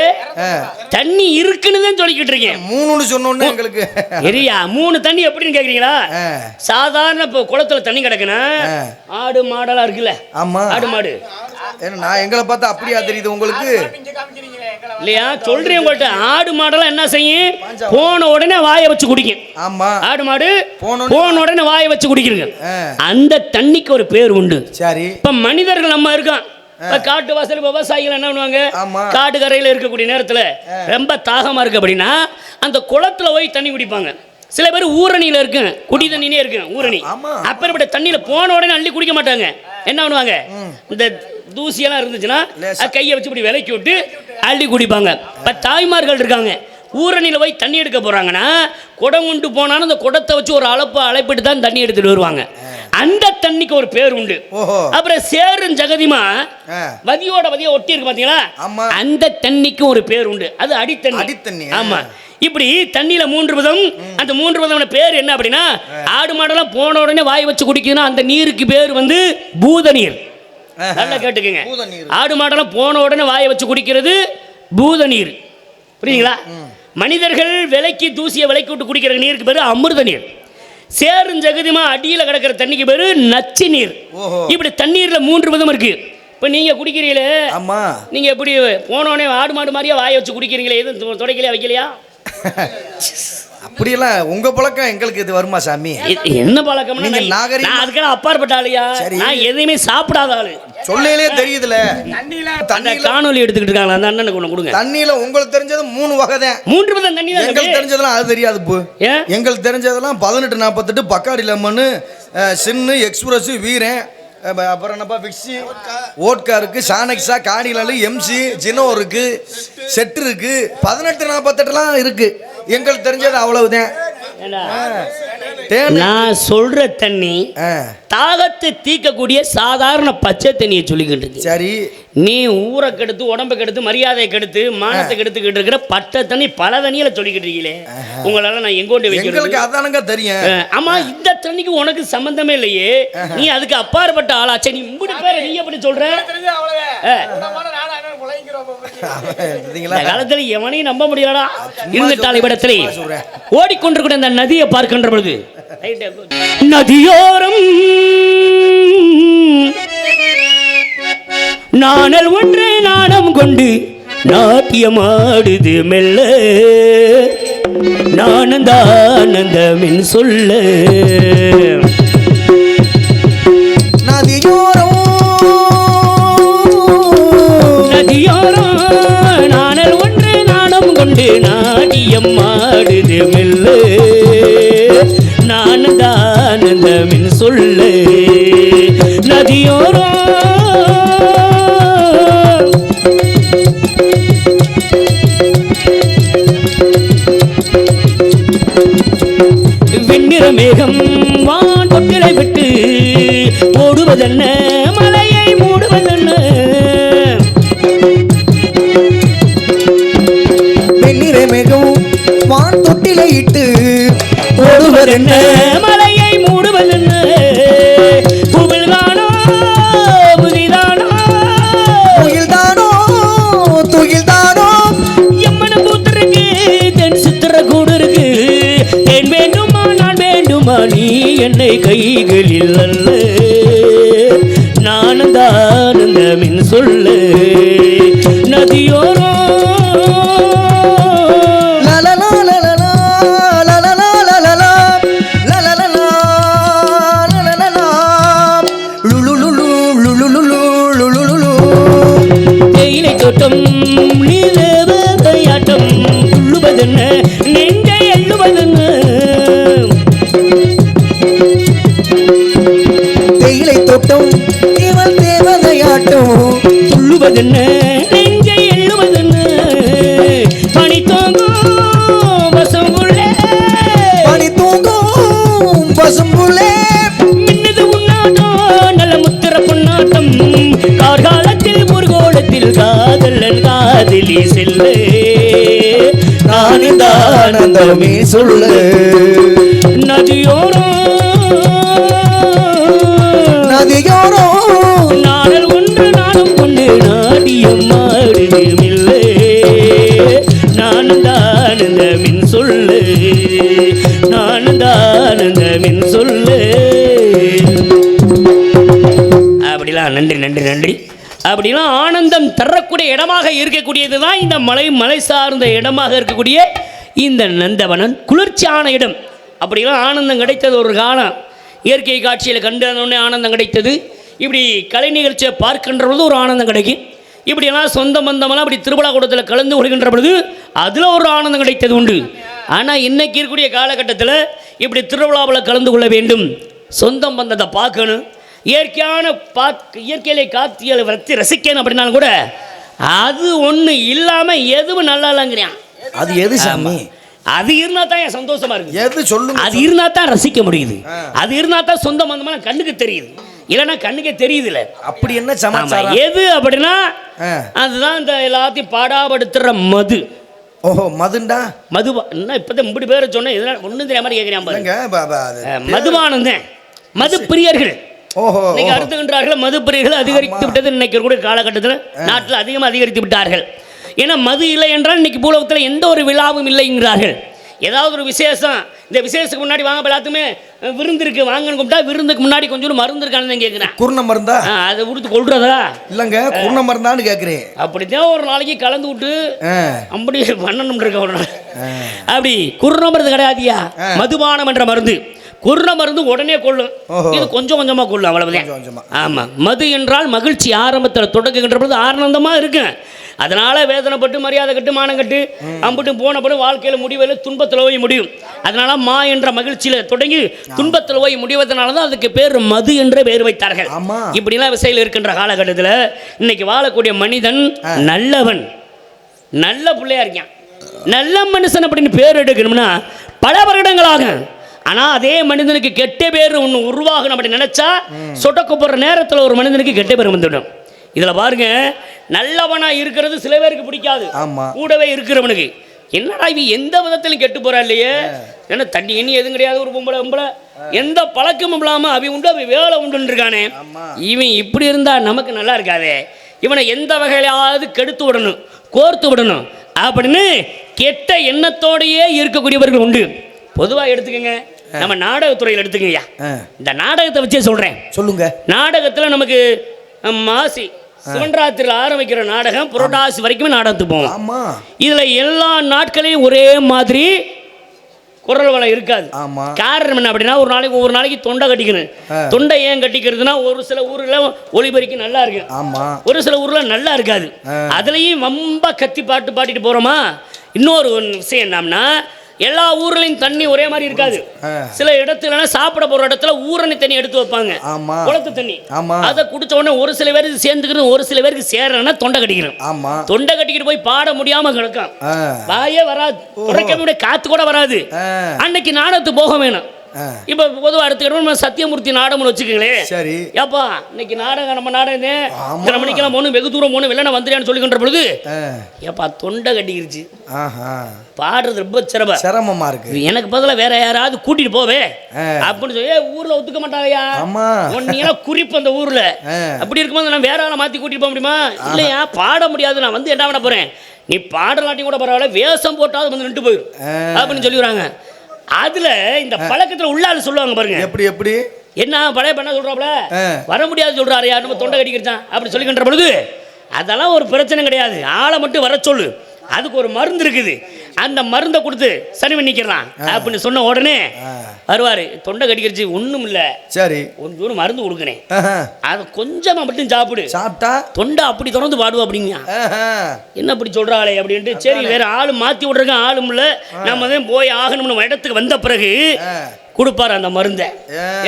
தண்ணி இருக்குன்னு தான் சொல்லிக்கிட்டு இருக்கேன். 3 சொன்னோன்னு எங்களுக்கு சரியா? 3 தண்ணி எப்படின்னு கேட்குறீங்களா? சாதாரண இப்போ குளத்துல தண்ணி கிடக்குன்னா ஆடு மாடெல்லாம் இருக்குல்ல. ஆமா, ஆடு மாடு. நான் எங்களை பார்த்தா அப்படியா தெரியுது உங்களுக்கு இல்லையா? சொல்றேன் உங்கள்கிட்ட, ஆடு மாடெல்லாம் என்ன செய்யும், போன உடனே வாயை வச்சு குடிக்கும். ஆமா, ஆடு மாடு போன உடனே வாயை வச்சு குடிக்கிறீங்க. அந்த தண்ணிக்கு ஒரு பேர் உண்டு. சரி, இப்ப மனிதர்கள் நம்ம இருக்கோம், காட்டு வாசல் விவசாயிகள் என்ன பண்ணுவாங்க, காட்டு கரையில் இருக்கக்கூடிய நேரத்தில் ரொம்ப தாகமா இருக்கு அப்படின்னா அந்த குளத்துல போய் தண்ணி குடிப்பாங்க. சில பேர் ஊரணியில இருக்கு, குடி தண்ணினே இருக்கு ஊரணி. அப்பேற்பட்ட தண்ணியில போன உடனே அள்ளி குடிக்க மாட்டாங்க. என்ன பண்ணுவாங்க, இந்த தூசியெல்லாம் இருந்துச்சுன்னா கையை வச்சு இப்படி விலக்கி விட்டு அள்ளி குடிப்பாங்க. இப்போ தாய்மார்கள் இருக்காங்க, ஊரணியில் போய் தண்ணி எடுக்க போகிறாங்கன்னா குடம் கொண்டு போனாலும் அந்த குடத்தை வச்சு ஒரு அழைப்பிட்டு தான் தண்ணி எடுத்துட்டு வருவாங்க. அந்த தண்ணிக்கு ஒரு பேர் உண்டு. அப்புறம் சேரும் ஜெகதிமா வதியோட வதியை ஒட்டி இருக்கு பார்த்தீங்களா, அந்த தண்ணிக்கு ஒரு பேர் உண்டு, அது அடித்தண்ணி. ஆமா, இப்படி தண்ணியில 3 விதம். அந்த 3 விதமான பேர் என்ன அப்படின்னா, ஆடு மாடெல்லாம் போன உடனே வாய் வச்சு குடிக்குதுன்னா அந்த நீருக்கு பேர் வந்து பூத நீர். நல்லா கேட்டுக்கங்க, ஆடு மாடெல்லாம் போன உடனே வாயை வச்சு குடிக்கிறது பூத நீர். புரியுங்களா? மனிதர்கள் விலைக்கு தூசியை விலைக்கு விட்டு குடிக்கிற நீருக்கு பேரு அமிர்த நீர். சேரும் ஜெகதிமா அடியில் கிடக்கிற தண்ணிக்கு பேரு நச்சு நீர். இப்படி தண்ணீர்ல 3 விதம் இருக்கு. இப்போ நீங்க குடிக்கிறீங்களே, நீங்க எப்படி போனோடனே ஆடு மாடு மாதிரியா வாயை வச்சு குடிக்கிறீங்களே, எதுவும் துடைக்கலையா வைக்கலையா? அப்படியெல்லாம் உங்க பழக்கம் எங்களுக்கு இது வருமா சாமி? என்ன பழக்கம்? நான் அதுக்கெல்லாம் அப்பாற்பட்ட ஆளியா, நான் எதையுமே சாப்பிடாத ஆளு. சொல்லையிலே தெரியுதுல. அந்த காணொலி எடுத்துக்கிட்டு இருக்காங்க, அந்த அண்ணனுக்கு ஒன்று கொடுங்க. தண்ணியில உங்களுக்கு தெரிஞ்சது 3 வகை தான். 3 விதம் தண்ணி தான். எங்களுக்கு தெரிஞ்சதெல்லாம் அது தெரியாது. எங்களுக்கு தெரிஞ்சதெல்லாம் 1848 பக்காடி லெமன், சின்னு, எக்ஸ்பிரஸ், வீரன், அப்புறம் என்னப்பா விக்ஸி, ஓட்கா இருக்கு, சானக்ஸா, காணிலாலு, எம்சி, ஜினோ இருக்கு, செட்டு இருக்கு, 1848லாம் இருக்கு. எங்களுக்கு தெரிஞ்சது அவ்வளவுதான். நான் சொல்ற தண்ணி தாகத்தை தீர்க்கக்கூடிய சாதாரண பச்சை தண்ணியை சொல்லிக்கிட்டு. சரி, நீ ஊரை கெடுத்து, உடம்பை கெடுத்து, மரியாதையை கெடுத்து, மானத்தை கெடுத்துக்கிட்டு இருக்கிற பச்சை தண்ணி பல தண்ணியில சொல்லிக்கிட்டு இருக்கீங்களே, உங்களால நான் எங்கோண்டு வைக்கிறேன்? அதானுங்க தெரியும். ஆமா, இந்த தண்ணிக்கு உனக்கு சம்பந்தமே இல்லையே, நீ அதுக்கு அப்பாற்பட்ட ஆளாச்சே. நீ இப்படி பேர நீ எப்படி சொல்ற? காலத்துல எவனையும் நம்ப முடியலடா. இருந்துட்டால் இவ்விடத்திலே ஓடிக்கொண்டிருக்கிற அந்த நதியை பார்க்கின்ற பொழுது நதியோரம் நாணல் ஒன்று நாணம் கொண்டு நாட்டியமாடுது மெல்ல நானந்தானந்தமின் சொல்ல நதியோரம் நாணல் ஒன்று நாணம் கொண்டு நாட்டியமாடுது மெல்ல நானந்தானந்தமின் சொல்ல நதியோரம் மேகம் வான் தொட்டிலை விட்டு ஓடுவதென்ன மலையை மூடுவதென்ன வெண்ணிற மேகம் வான் தொட்டிலை இட்டு ஓடுவதென்ன மலையை மூடுவதென்ன புகழ்தானோ புதிதானோ துயில்தானோ துயில்தானோ எம்மன பூத்திருக்கு தென் சித்திர கூடு இருக்கு தேன் வேண்டுமா நான் வேண்டுமா நீ என்னை கைகளில் அல்ல நானந்தானந்தமின் சொல்ல நதியோரோ தோட்டம் நீலவதையாட்டம் துள்ளுவதென்ன நெஞ்சை எள்ளுவதென்ன தேயிலை தோட்டம் இவள் தேவதையாட்டம் துள்ளுவதென்ன நெஞ்சை எள்ளுவதென்ன பனி தூங்கும் பசும்புள்ளே பனி தூங்கும் பசும்புள்ளே மின்னது உன்னாட்டம் நல்ல முத்திர பொன்னாட்டம் கார்காலத்தில் முருகோளத்தில் காதலன் காதலி செல்ல ஆனந்தமே சொல்ல நதியோரோ நதியோரோ நாடல் ஒன்று நானும் கொண்டு நாடியம் மாடுமில்லை நானந்தானந்தமின் சொல்லு நானந்தானந்தமின் சொல்லு. அப்படிலாம் நன்றி நன்றி நன்றி. அப்படிலாம் ஆனந்தம் தரக்கூடிய இடமாக இருக்கக்கூடியது தான் இந்த மலை சார்ந்த இடமாக இருக்கக்கூடிய இந்த நந்தவனம் குளிர்ச்சியான இடம். அப்படிலாம் ஆனந்தம் கிடைத்தது ஒரு காலம். இயற்கை காட்சியில் கண்டனோடனே ஆனந்தம் கிடைத்தது. இப்படி கலை நிகழ்ச்சியை பார்க்கின்ற பொழுது ஒரு ஆனந்தம் கிடைக்கும். இப்படியெல்லாம் சொந்த பந்தமெல்லாம் அப்படி திருவிழா கூடத்தில் கலந்து கொள்கின்ற பொழுது அதில் ஒரு ஆனந்தம் கிடைத்தது உண்டு. ஆனால் இன்றைக்கி இருக்கக்கூடிய காலகட்டத்தில் இப்படி திருவிழாவில் கலந்து கொள்ள வேண்டும், சொந்தம் பந்தத்தை பார்க்கணும், இயற்கையிலே காத்தியலை வளர்த்து ரசிக்கணும் அப்படின்னாலும் கூட அது ஒன்று இல்லாமல் எதுவும் நல்லா இல்லைங்கிறான். அது எது சாமி? அது இருந்தா தான் என் சந்தோஷமா இருக்கு. எது சொல்லுங்க? அது இருந்தா தான் ரசிக்க முடியுது. அது இருந்தா தான் சொந்த பந்தமான கண்ணுக்கு தெரியுது, இல்லைன்னா கண்ணுக்கே தெரியுது இல்லை. அப்படி என்ன சமாச்சாரம்? எது அப்படின்னா அதுதான் இந்த எல்லாத்தையும் பாடாபடுத்துற மது. ஓஹோ, மதுண்டா? மது என்ன இப்பதான் இப்படி பேரை சொன்னேன், இதெல்லாம் ஒன்றும் தெரியாம கேட்கிறேன். மதுபானந்தேன், மது பிரியர்கள். ஓஹோ, இன்னைக்கு அறுத்துகின்றார்கள். மது பிரியர்கள் அதிகரித்து விட்டது இன்னைக்கு கூட காலகட்டத்தில் நாட்டில் அதிகமாக அதிகரித்து விட்டார்கள். ஏன்னா மது இல்லை என்றால் இன்னைக்கு பூலோகத்தில் எந்த ஒரு விழாவும் இல்லைங்கிறார்கள். ஏதாவது ஒரு விசேஷம், இந்த விசேஷத்துக்கு முன்னாடி வாங்க எல்லாத்துக்குமே விருந்து இருக்கு வாங்கன்னு கூப்பிட்டா விருந்துக்கு முன்னாடி கொஞ்சம் மருந்து இருக்கான்னு கேட்குறேன். குருண மருந்தா? அதை கொடுத்து கொள்றதா? இல்லைங்க, குருண மருந்தான்னு கேட்குறேன். அப்படித்தான் ஒரு நாளைக்கு கலந்து விட்டு அப்படி பண்ணணும் இருக்க ஒரு நாள். அப்படி குருண மருந்து கிடையாதியா, மதுபானம் என்ற மருந்து. குருண மருந்து உடனே கொள்ளும், இது கொஞ்சம் கொஞ்சமாக கொள்ளும், அவ்வளவுதான். ஆமாம், மது என்றால் மகிழ்ச்சி ஆரம்பத்தில் தொடங்குகின்ற பொழுது ஆனந்தமாக இருக்கு. அதனால வேதனைப்பட்டு மரியாதை கட்டு மானம் கட்டு அம்பிட்டு போனப்படும் வாழ்க்கையில் முடிவில் துன்பத்தில் போய் முடியும். அதனால மா என்ற மகிழ்ச்சியில் தொடங்கி துன்பத்தில் போய் முடிவதனால தான் அதுக்கு பேர் மது என்று பேர் வைத்தார்கள். இப்படிலாம் விசையில் இருக்கின்ற காலகட்டத்தில் இன்னைக்கு வாழக்கூடிய மனிதன் நல்லவன், நல்ல பிள்ளையா இருக்கான், நல்ல மனுஷன் அப்படின்னு பேர் எடுக்கணும்னா பல வருடங்களாக. ஆனால் அதே மனிதனுக்கு கெட்ட பேர் ஒன்று உருவாகணும் அப்படின்னு நினைச்சா சொடக்கு போடுற நேரத்தில் ஒரு மனிதனுக்கு கெட்ட பேர் வந்துவிடும். இதில் பாருங்க, நல்லவனா இருக்கிறது சில பேருக்கு பிடிக்காது. கூடவே இருக்கிறவனுக்கு என்னடா இவன் எந்த விதத்திலும் கெட்டு போறா இல்லையே, ஏன்னா தண்ணி எண்ணி எதுவும் கிடையாது, ஒரு பொம்பளை எந்த பழக்கமும் இல்லாமல் அவன் உண்டு அவன் வேலை உண்டுன்னு இருக்கானே, இவன் இப்படி இருந்தா நமக்கு நல்லா இருக்காதே, இவனை எந்த வகையிலாவது கெடுத்து விடணும், கோர்த்து விடணும் அப்படின்னு கெட்ட எண்ணத்தோடையே இருக்கக்கூடியவர்கள் உண்டு. பொதுவாக எடுத்துக்கங்க, நம்ம நாடகத்துறையில் எடுத்துக்கங்கய்யா. இந்த நாடகத்தை வச்சே சொல்றேன். சொல்லுங்க. நாடகத்துல நமக்கு மாசி சிவன்ராத்திரியில் ஆரம்பிக்கிற நாடகம் புரட்டாசி வரைக்கும் நாடகத்துக்கு போவோம். ஆமா. இதுல எல்லா நாட்களையும் ஒரே மாதிரி குரல் வளம் இருக்காது. காரணம் என்ன அப்படின்னா, ஒவ்வொரு நாளைக்கு தொண்டை கட்டிக்கணும். தொண்டை ஏன் கட்டிக்கிறதுனா, ஒரு சில ஊர்ல ஒளிபரிக்கு நல்லா இருக்கு, ஒரு சில ஊர்ல நல்லா இருக்காது. அதுலயும் ரொம்ப கத்தி பாட்டு பாடிட்டு போறோமா. இன்னொரு விஷயம் என்னன்னா, எல்லா ஊர்லயும் தண்ணி ஒரே மாதிரி இருக்காது. சில இடத்துல சாப்பிட போற இடத்துல ஊரணி தண்ணி எடுத்து வைப்பாங்க, குளத்து தண்ணி. அதை குடிச்ச உடனே ஒரு சில பேருக்கு சேர்ந்துக்கணும், ஒரு சில பேருக்கு சேரணும்னா தொண்டை கட்டிக்கணும். தொண்டை கட்டிக்கிட்டு போய் பாட முடியாம கிடக்கும், வாயே வராது, உரைக்க காத்து கூட வராது. அன்னைக்கு நாடகத்துக்கு போக வேணும். இப்ப பொதுவாக எடுத்துக்கிட்டோம், சத்தியமூர்த்தி நாடகம்னு வச்சுக்கோங்களேன். சரி, ஏப்பா இன்னைக்கு நாடகம், நம்ம நாடகம் இத்தனை மணிக்கெல்லாம் போகணும், வெகு தூரம் போகணும், வெள்ளன வந்துறியான்னு சொல்லிக்கின்ற பொழுது ஏப்பா தொண்டை கட்டிக்கிருச்சு, பாடுறது ரொம்ப சிரமமா இருக்கு, எனக்கு பதிலாக வேற யாராவது கூட்டிட்டு போவே அப்படின்னு சொல்லி ஊர்ல ஒத்துக்க மாட்டாங்கயா. ஒன்னீங்கன்னா குறிப்பு அந்த ஊர்ல. அப்படி இருக்கும்போது நான் வேற ஆளை மாத்தி கூட்டிட்டு போக முடியுமா? இல்லையா, பாட முடியாது, நான் வந்து என்ன பண்ண போறேன், நீ பாடலாட்டி கூட பரவாயில்ல, வேஷம் போட்டாவது வந்து நின்று போயிடும் அப்படின்னு சொல்லிடுறாங்க. அதுல இந்த பழக்கத்துல உள்ளால சொல்லுவாங்க பாருங்க. எப்படி என்ன பழைய பண்ண சொல்றாப்ல, வர முடியாது சொல்றாரு, யார் நம்ம தொண்டை கட்டிக்கிட்டான் அப்படி சொல்லிக்கின்ற பொழுது அதெல்லாம் ஒரு பிரச்சனை கிடையாது, ஆளை மட்டும் வர சொல்லு, அதுக்கு ஒரு மருந்து இருக்குது, அந்த மருந்தை கொடுத்து சரி பண்ணிக்கிறான் அப்படின்னு சொன்ன உடனே வருவாரு. தொண்டை கட்டிக்கிடுச்சு, ஒண்ணும் இல்ல, சரி கொஞ்சம் மருந்து கொடுக்குறேன், அதை கொஞ்சமா மட்டும் சாப்பிடு, சாப்பிட்டா தொண்டை அப்படி தொடர்ந்து பாடுவோம் அப்படிங்க. என்ன அப்படி சொல்றாளே அப்படின்ட்டு சரி வேற ஆளு மாத்தி விடுறங்க, ஆளும் இல்ல, நம்ம தான் போய் ஆகணும்னு இடத்துக்கு வந்த பிறகு கொடுப்பாரு அந்த மருந்தை.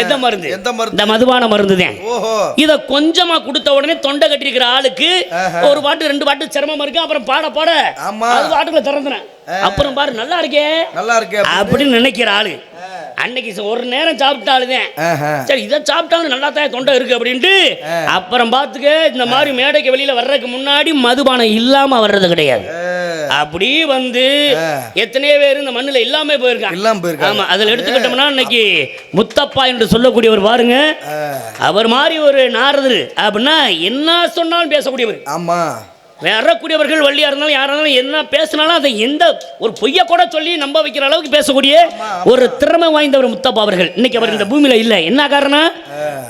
எந்த மருந்து? இந்த மதுபான மருந்து தான். இத கொஞ்சமா கொடுத்த உடனே தொண்டை கட்டிருக்கிற ஆளுக்கு ஒரு பாட்டு ரெண்டு பாட்டு சிரமமா இருக்கு, அப்புறம் பாட பாட அது பாட்டுக்குள்ள திறந்துனேன், அப்புறம் பாரு நல்லா இருக்கே அப்படின்னு நினைக்கிற ஆளு அன்னைக்கு ஒரு நேரம் சாப்பிட்டாலுதான், சரி இதை சாப்பிட்டாலும் நல்லா தான் தொண்டை இருக்கு அப்படின்ட்டு அப்புறம் பார்த்துக்க. இந்த மாதிரி மேடைக்கு வெளியில வர்றதுக்கு முன்னாடி மதுபானம் இல்லாம வர்றது கிடையாது. அப்படி வந்து எத்தனையோ பேர் இந்த மண்ணுல இல்லாம போயிருக்காங்க. ஆமா, அதுல எடுத்துக்கிட்டோம்னா இன்னைக்கு முத்தப்பா என்று சொல்லக்கூடியவர் பாருங்க, அவர் மாதிரி ஒரு நாரதர் அப்படின்னா என்ன சொன்னாலும் பேசக்கூடியவர். ஆமா, வரக்கூடியவர்கள் வள்ளியா இருந்தாலும் யாரா இருந்தாலும் என்ன பேசினாலும் அதை எந்த ஒரு பொய்ய கூட சொல்லி நம்ப வைக்கிற அளவுக்கு பேசக்கூடிய ஒரு திறமை வாய்ந்தவர் முத்தப்பா அவர்கள். இன்னைக்கு அவர் இந்த பூமியில இல்லை. என்ன காரணம்?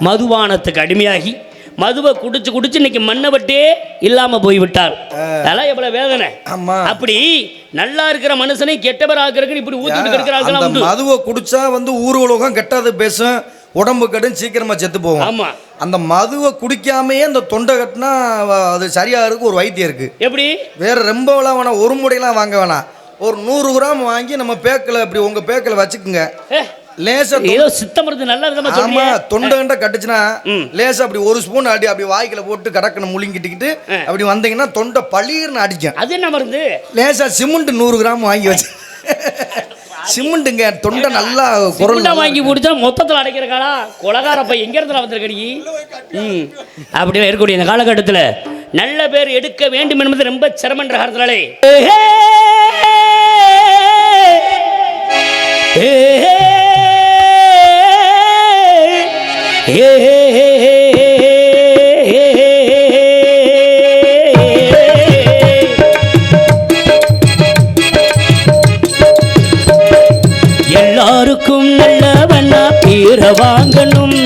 மதுபானத்துக்கு அடிமையாகி மதுவை குடிச்சு குடிச்சு இன்னைக்கு மண்ணவட்டே இல்லாம போய்விட்டார். அதெல்லாம் எவ்வளவு வேதனை. அப்படி நல்லா இருக்கிற மனுஷனை கெட்டவர் ஆக்குறதுக்கு இப்படி ஊத்திட்டு இருக்கிறார்கள். மதுவை குடிச்சா வந்து ஊர் உலகம் கெட்டது பேசும், உடம்பு கடும், சீக்கிரமா செத்து போகும். ஆமா, அந்த மதுவை குடிக்காமையே அந்த தொண்டை கட்டினா அது சரியா இருக்கு. ஒரு வைத்தியம் இருக்கு. எப்படி? வேற ரொம்ப வேணாம், ஒரு முடையெல்லாம் வாங்க வேணாம், ஒரு 100 கிராம் வாங்கி நம்ம பேக்கில் இப்படி உங்க பேக்கில் வச்சுக்குங்க. லேசா ஏதோ சித்த மருந்து நல்ல விதமா சொல்லுங்க. தொண்டை கண்ட கட்டுச்சுன்னா லேசா அப்படி ஒரு ஸ்பூன் அடி அப்படி வாய்க்குல போட்டு கடக்கணும் முழுங்கிட்டுக்கிட்டு அப்படி வந்தீங்கன்னா தொண்டை பளீர்னு அடிக்கும். அது என்ன மருந்து? லேசா சிமெண்ட் 100 கிராம் வாங்கி வச்சு சிமெண்ட்டுங்க, தொண்டை நல்லா குரல் வாங்கி குடிச்சா மொத்தத்தில் அடைக்கிற காலா கொலகாரப்ப எங்க இருந்து வந்திருக்கடி. அப்படி இருக்கக்கூடிய இந்த காலகட்டத்தில் நல்ல பேர் எடுக்க வேண்டும் என்பது ரொம்ப சிரமன்ற காரணத்தினாலே எல்லாருக்கும் நல்லவனா பேரை வாங்கணும்,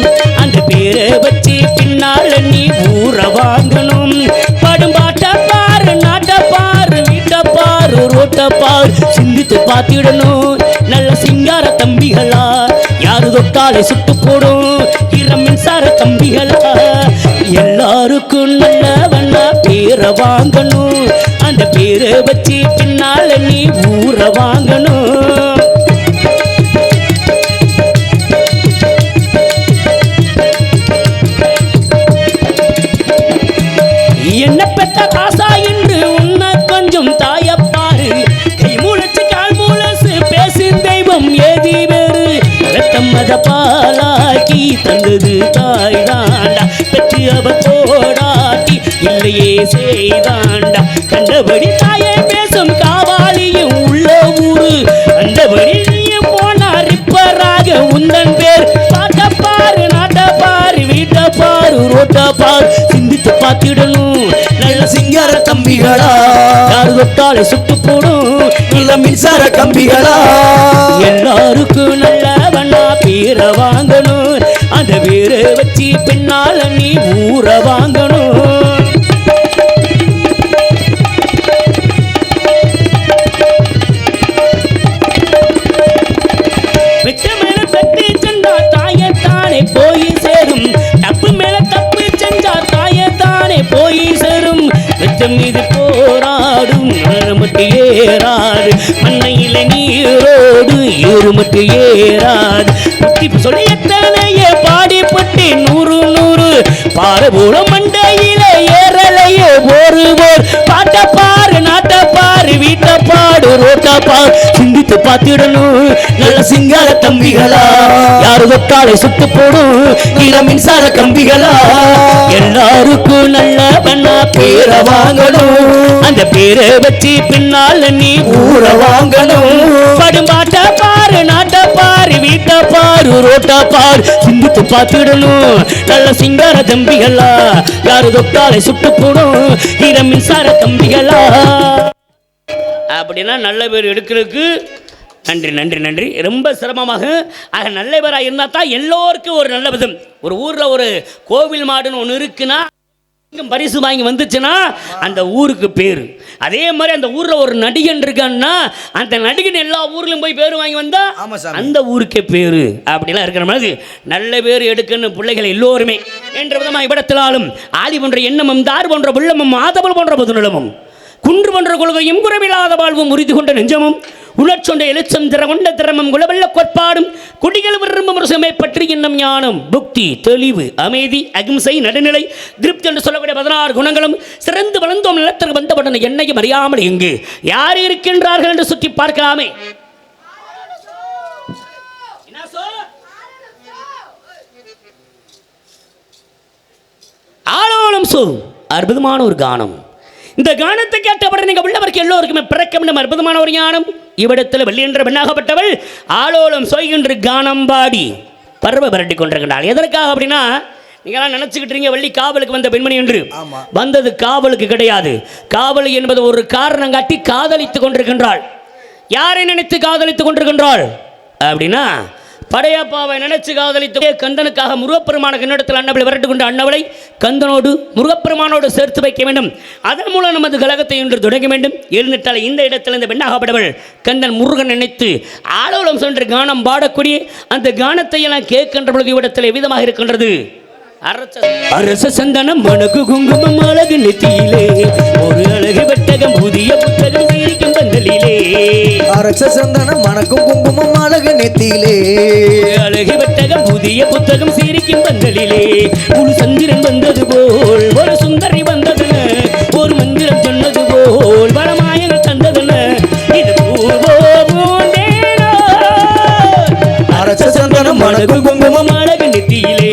அந்த பேரை வச்சு பின்னால் நீ ஊரை வாங்கணும். படும் பாட்ட பாரு, நாட்ட பாரு, வீட்டை பாரு, ரோட்டை பாரு, சிந்தித்து பார்த்திடணும். நல்ல சிங்கார தம்பிகளா யாரு தொட்டாலே சுட்டு போடும் மின்சார கம்பிகளா. எல்லாருக்கும் நல்லவனா பேரை வாங்கணும், அந்த பேரை வச்சு பின்னால நீ ஊரை வாங்கணும். என்ன பெற்ற காசா என்று உன்னை கொஞ்சம் தாயப்பாரு, கை மூலச்சு கால் மூலசு பேசும் தெய்வம் ஏதி வேறு. ரத்தம் மத பாலாக்கி தந்தது தாய் தாண்டா, பெற்று அவ போடாட்டி இல்லையே செய்தாண்டா. கண்டபடி தாயை பேசும் காவாலியும் உள்ள ஊரு, அந்தபடி நீயும் போனார் இப்பராக உந்தன் பேர். பாட்ட பாரு, நாட்ட பாரு, வீட்டை பாரு, ரோட்டை பாரு, சிந்தி சிந்தித்து பார்த்திடணும் நல்ல சிங்கார கம்பிகளா யாரு தொட்டாலே சுட்டு போடும் நல்ல மின்சார கம்பிகளா எல்லாருக்கும் நல்ல வண்ணா பேரை வாங்கணும் அந்த பேரை வச்சு பின்னால நீ ஊரை வாங்கணும் வெட்ட மேல தட்டு சென்றா தாயத்தானே போய் சேரும் தப்பு மேல தப்பு செஞ்சா தாயத்தானே போய் சேரும் வெச்சம் மீது போராடும் மட்டு ஏறாது மண்ணையில நீரோடு ஏறுமட்டு ஏறாது புத்தி சொல்லி எத்தனையே பாடிப்பட்டு 100 பாரபூர மண்டையில ஏறலையே ஒரு பாட்ட பாரு நாட்ட பாரு வீட்ட பாடு ரோட்ட பாரு சிந்தித்து பார்த்திடணும் நல்ல சிங்கார தம்பிகளா யாரு தொட்டாலே சுட்டு போடும் நீல மின்சார கம்பிகளா எல்லாருக்கும் நல்ல பண்ணா பேரை வாங்கணும் அந்த பேரை வச்சு பின்னால் நீ ஊரை வாங்கணும் படும்பாட்ட பாரு நாட்ட பாரு வீட்ட பாரு ரோட்ட பாரு சிந்தித்து பார்த்திடணும் நல்ல சிங்கார தம்பிகளா யாரு தொட்டாலே சுட்டு போடும் நீல மின்சார கம்பிகளா அப்படின்னா நல்ல பேர் எடுக்கிறதுக்கு நன்றி நன்றி நன்றி ரொம்ப சிரமமாக ஆக நல்ல பேராக இருந்தால் தான் எல்லோருக்கும் ஒரு நல்ல விதம் ஒரு ஊரில் ஒரு கோவில் மாடுன்னு ஒன்று இருக்குன்னா பரிசு வாங்கி வந்துச்சுன்னா அந்த ஊருக்கு பேர் அதே மாதிரி அந்த ஊரில் ஒரு நடிகன் இருக்கான்னா அந்த நடிகன் எல்லா ஊர்லையும் போய் பேர் வாங்கி வந்தா அந்த ஊருக்கே பேர் அப்படிலாம் இருக்கிற மாதிரி நல்ல பேர் எடுக்கணும் பிள்ளைகள் எல்லோருமே என்ற விதமாக இவ்விடத்திலாலும் ஆதி போன்ற எண்ணமும் தார் போன்ற உள்ளமும் ஆதவல் போன்ற பொதுநலமும் குன்று போன்ற கொள்கையும் குறைவில்லாத வாழ்வும் உறுதி கொண்ட நெஞ்சமும் உணர்ச்சொண்ட எழுச்சம் திறகொண்ட திறமம் குலவெல்ல கோட்பாடும் குடிகள் விரும்பும் ரசமை பற்றி இன்னும் ஞானம் புக்தி தெளிவு அமைதி அகிம்சை நடுநிலை திருப்தி என்று சொல்லக்கூடிய 16 குணங்களும் சிறந்து வளர்ந்தோம் நிலத்திற்கு வந்தபட்ட என்னையும் அறியாமல் எங்கு யார் இருக்கின்றார்கள் என்று சுற்றி பார்க்கலாமே ஆளோலம் சோ அற்புதமான ஒரு கானம் இந்த கானத்தை கேட்டபடி நீங்கள் உள்ளவருக்கு எல்லோருக்குமே பிறக்க வேண்டும் அற்புதமான ஒரு ஞானம் இவ்விடத்தில் வெள்ளி என்ற பெண்ணாகப்பட்டவள் ஆளோலம் சோய்கின்ற கானம் பாடி பருவ பரட்டி கொண்டிருக்கின்றாள் எதற்காக அப்படின்னா நீங்களாம் நினச்சிக்கிட்டீங்க வள்ளி காவலுக்கு வந்த பெண்மணி என்று வந்தது காவலுக்கு கிடையாது காவல் என்பது ஒரு காரணம் காட்டி காதலித்துக் கொண்டிருக்கின்றாள் யாரை நினைத்து காதலித்துக் கொண்டிருக்கின்றாள் அப்படின்னா படையப்பாவை நினைச்சு காதலித்து கந்தனுக்காக முருகப்பெருமான என்னிடத்தில் அன்னவளை விரட்டு கொண்ட அன்னவளை கந்தனோடு முருகப்பெருமானோடு சேர்த்து வைக்க வேண்டும் அதன் மூலம் நமது கழகத்தை இன்று தொடங்க வேண்டும் எழுந்துட்டால் இந்த இடத்தில் இந்த பெண்ணாகப்படவள் கந்தன் முருகன் நினைத்து ஆளோலம் சென்று கானம் பாடக்கூடிய அந்த கானத்தை எல்லாம் கேட்கின்ற பொழுது இவ்விடத்தில் எவ்விதமாக இருக்கின்றது அரச சந்தனம் மணக்கு குங்குமம் அழகு நெத்தியிலே ஒரு அழகு வெட்டகம் புதிய புத்தகம் சீரிக்கும் பந்தலிலே அரச சந்தனம் மணக்கும் குங்குமம் அழகு நெத்தியிலே அழகு வெட்டகம் புதிய புத்தகம் சீரிக்கும் பந்தலிலே முழு சந்திரன் வந்தது போல் ஒரு சுந்தரி வந்ததுன ஒரு மந்திரம் சொன்னது போல் வளமாயங்கள் தந்ததுன இது அரச சந்தனம் மணக்கும் குங்குமம் அழகு நெத்தியிலே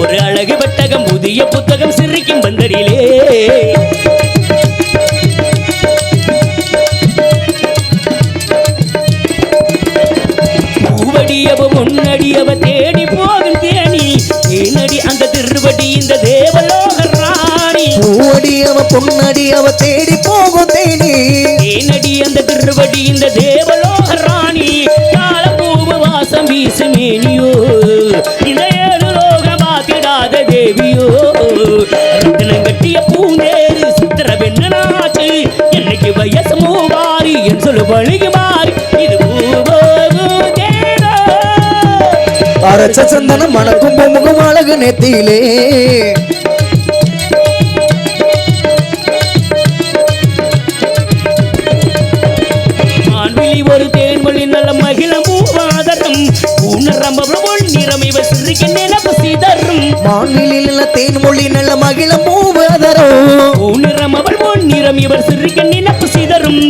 ஒரு அழகு பெட்டகம் புதிய புத்தகம் சிரிக்கும் பந்தரிலே பூவடியவ முன்னடியவ தேடி போகும் தேனி ஏனடி அந்த திருவடி இந்த தேவலோக ராணி பூவடியவ பொன்னடியவ தேடி போகும் தேனி ஏனடி அந்த திருவடி இந்த தேவலோக ராணி கால பூவு வாசம் வீசு மேனியோ இந்த ஏழு லோகமாத்திடாத தேவியோ ரத்தினம் கட்டிய பூந்தேரு சித்திர பெண்ணாச்சு என்னைக்கு வயசு மூவாரி என் சொல்லு பழகி மாறி இது அரச சந்தனம் மணக்கும் முகம் அழகு நெத்தியிலே ஒரு தேன்மொழி நல்ல மகிழ மூவாதரம் உணரம்பொல் நிறம் இவ சிறிக்க நிலப்பு சிதறும் மாநில தேன்மொழி நல்ல மகிழ மூவாதரம் உணரம் அவள் பொன் நிறம் இவர் சிறிக்க நிலப்பு சிதறும்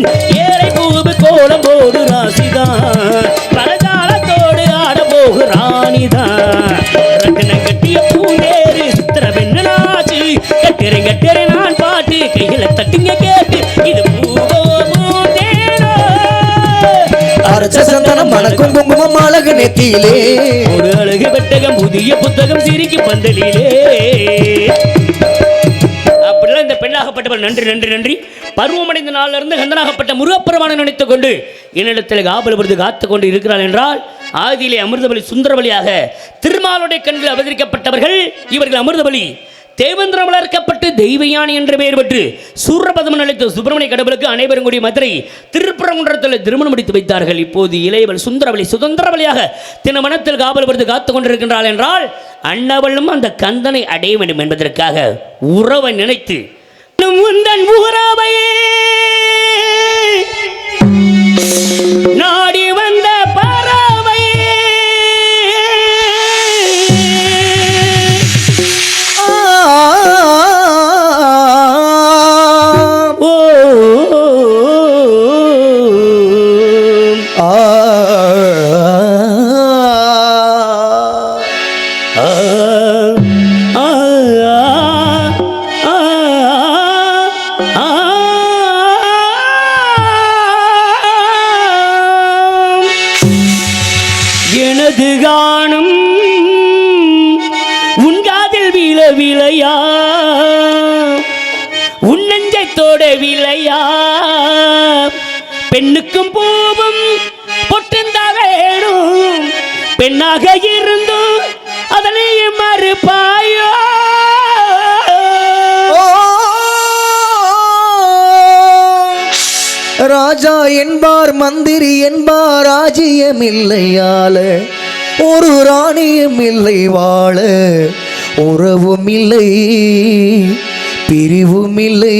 ஏழை பூவு கோலம் போடு ராசிதான் பலதாளத்தோடு ஆட போகு ராணிதான் ரத்தினம் கட்டிய பூந்தேரு சித்திர பெண்ணாச்சு கட்டிரை நான் பாட்டு கையில தட்டுங்க கேட்டு இது அரச சந்தனம் மணக்கும் குங்குமம் அழகு நெத்தியிலே ஒரு அழகு பெட்டகம் புதிய புத்தகம் சிரிக்கும் பந்தலிலே எப்படிப்பட்டவர் நன்றி நன்றி நன்றி. பருவமடைந்த நாளிலிருந்து கந்தனாகப்பட்ட முருகப்பெருமானை நினைத்துக் கொண்டு என்னிடத்தில் காவல் விருது காத்து கொண்டு இருக்கிறாள் என்றால் ஆதியிலே அமிர்தபலி சுந்தரபலியாக திருமாலுடைய கண்களில் அவதரிக்கப்பட்டவர்கள் இவர்கள். அமிர்தபலி தேவேந்திரம் வளர்க்கப்பட்டு தெய்வயானி என்ற பெயர் பெற்று சூரபதம் அளித்த சுப்பிரமணிய கடவுளுக்கு அனைவரும் கூடிய மதுரை திருப்பரங்குன்றத்தில் திருமணம் முடித்து வைத்தார்கள். இப்போது இளையவள் சுந்தரவலி சுதந்திரவலியாக தினமனத்தில் காவல் விருது காத்துக் கொண்டிருக்கின்றாள் என்றால் அண்ணவளும் அந்த கந்தனை அடைய வேண்டும் என்பதற்காக உறவை நினைத்து உந்தன் உறவையே நாடி வந்த பறவையே எனது காணும் உன்காதில் வில விலையா உன் நெஞ்சத்தோட விலையா பெண்ணுக்கும் பூவும் பொட்டுந்த வேணும் பெண்ணாக இருந்தும் அதனை மறுப்பாயோ ராஜா என்பார் மந்திரி என்பார் ராஜ்யம் இல்லையால ஒரு ராணியம் இல்லை வாழ உறவும் இல்லை பிரிவும் இல்லை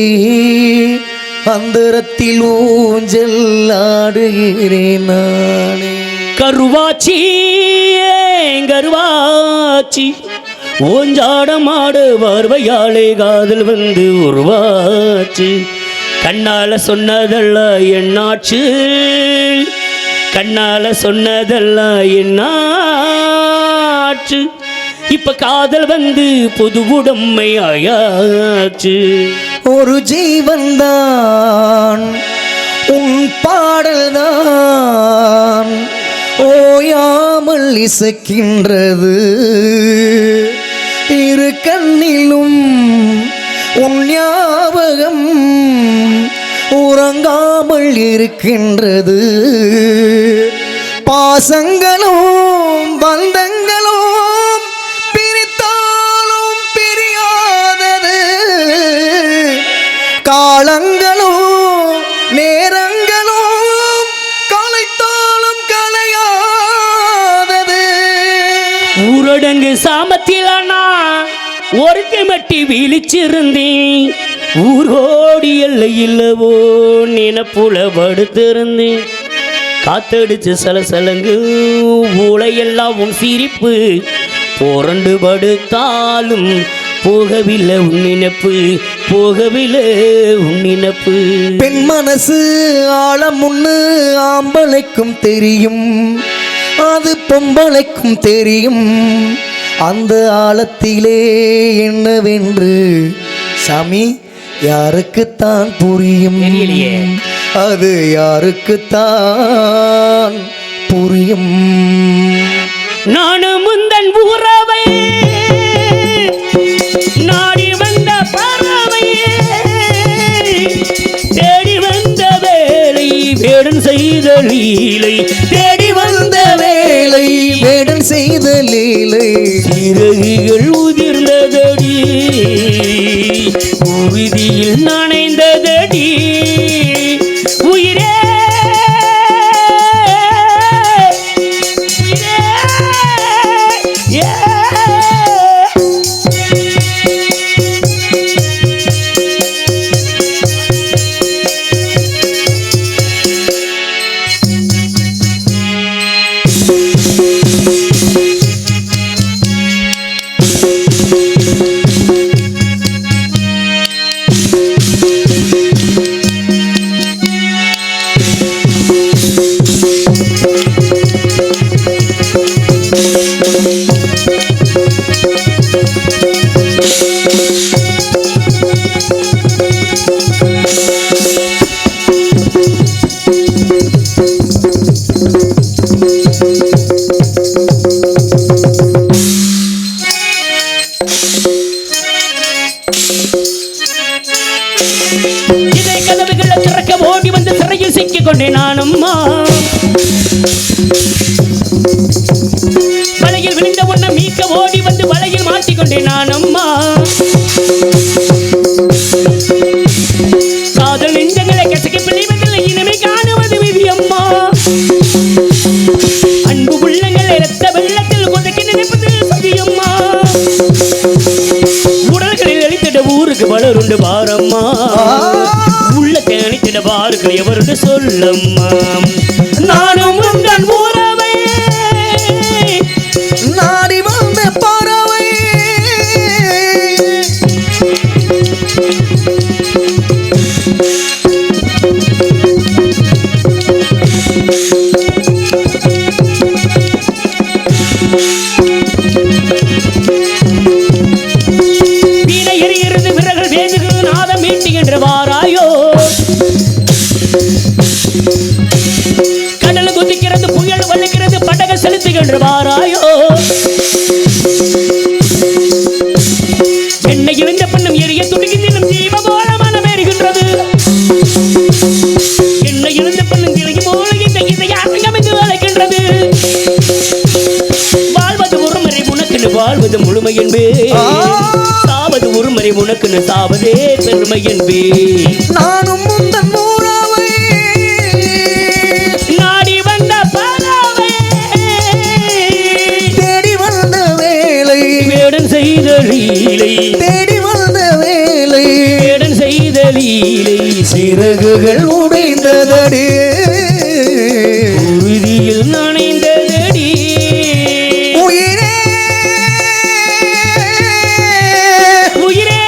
அந்தரத்தில் ஊஞ்சல் ஆடுகிறேன் நானே. கருவாச்சி கருவாச்சி ஓஞ்சாடமாட பார்வையாளே காதல் வந்து உருவாச்சு கண்ணால சொன்னதெல்லாம் என்னாச்சு கண்ணால சொன்னதெல்லாம் என்னாச்சு இப்ப காதல் வந்து பொது உடமை ஆயாச்சு. ஒரு ஜீவன்தான் உன் பாடல்தான் ஓயாமல் இசைக்கின்றது இரு கண்ணிலும் உன் ஞாபகம் உறங்காமல் இருக்கின்றது பாசங்களும் பந்தங்களும் பிரித்தாலும் பிரியாதது காலங்களும் நேரங்களும் கலைத்தாலும் கலையாதது. ஊரடங்கு சாமத்திலானா ஒருத்தி மட்டி விழிச்சிருந்தேன் ஊரோடி எல்லை இல்லவோ நினப்புல படுத்திருந்தேன் காத்தடிச்சு சலசலங்கு ஊழையெல்லாம் உன் சிரிப்பு புரண்டு படுத்தாலும் போகவில்லை உன் நினப்பு போகவில்லை உன் நினப்பு. பெண் மனசு ஆழம் ஒன்று ஆம்பளைக்கும் தெரியும் அது பொம்பளைக்கும் தெரியும் அந்த ஆழத்திலே என்னவென்று சாமி யாருக்குத்தான் புரியும் அது யாருக்குத்தான் புரியும். நானும் முந்தன் உறவை நாடி வந்த பறவை தேடி வந்த வேலை வேடன் செய்த லீலை தேடி வந்த வேலை வேடன் செய்த லீலை சிறகுகள் உதிர்ந்ததடி உறுதியில் நனைந்ததடி உயிரே மாட்டிக்கொண்டேன் நானம்மா வலையில் விழுந்த உன்னை மீட்க ஓடி வந்து வலையில் மாட்டிக்கொண்டேன் நானம்மா காதல் நெஞ்சங்களை கசக்கி பிழைவதில்லை இனிமை காணுவது விதியம்மா அன்பு உள்ளங்களை இரத்த வெள்ளத்தில் கொதக்கி நினைப்பது சதியம்மா உடல்களில் அழித்திட ஊருக்கு வளருண்டு பாரம்மா உள்ளத்தை அழித்திட பாருக்கு எவருண்டு சொல்லம்மா நானும் உங்கள் உறவை நாடி வந்த பறவை வீணை எறிகிறது விரல்கள் வேண்டுகிறது நாதம் மீட்டுகின்ற வாராயோ கடல் குதிக்கிறது புயல் வலிக்கிறது படக செலுத்துகின்ற வாராயோ என்னை இழந்த பெண்ணும் எரிய துடிக்கின்றும் ஜீவ போல மனம் ஏறுகின்றது என்னை இழந்த பெண்ணும் திலகி போல இந்த இதையாக அமைந்து அழைக்கின்றது வாழ்வது ஒரு முறை உனக்குன்னு வாழ்வது முழுமை என்பே சாவது ஒரு முறை உனக்குன்னு சாவதே பெருமை என்பே நானும் முந்தன் உறவை நாடி வந்த பறவை தேடி வந்த வேலை வேடன் செய்த லீலை தேடி வந்த வேலை வேடன் செய்த லீலை சிறகுகள் உடைந்ததடி உறுதியில் நனைந்ததடி உயிரே உயிரே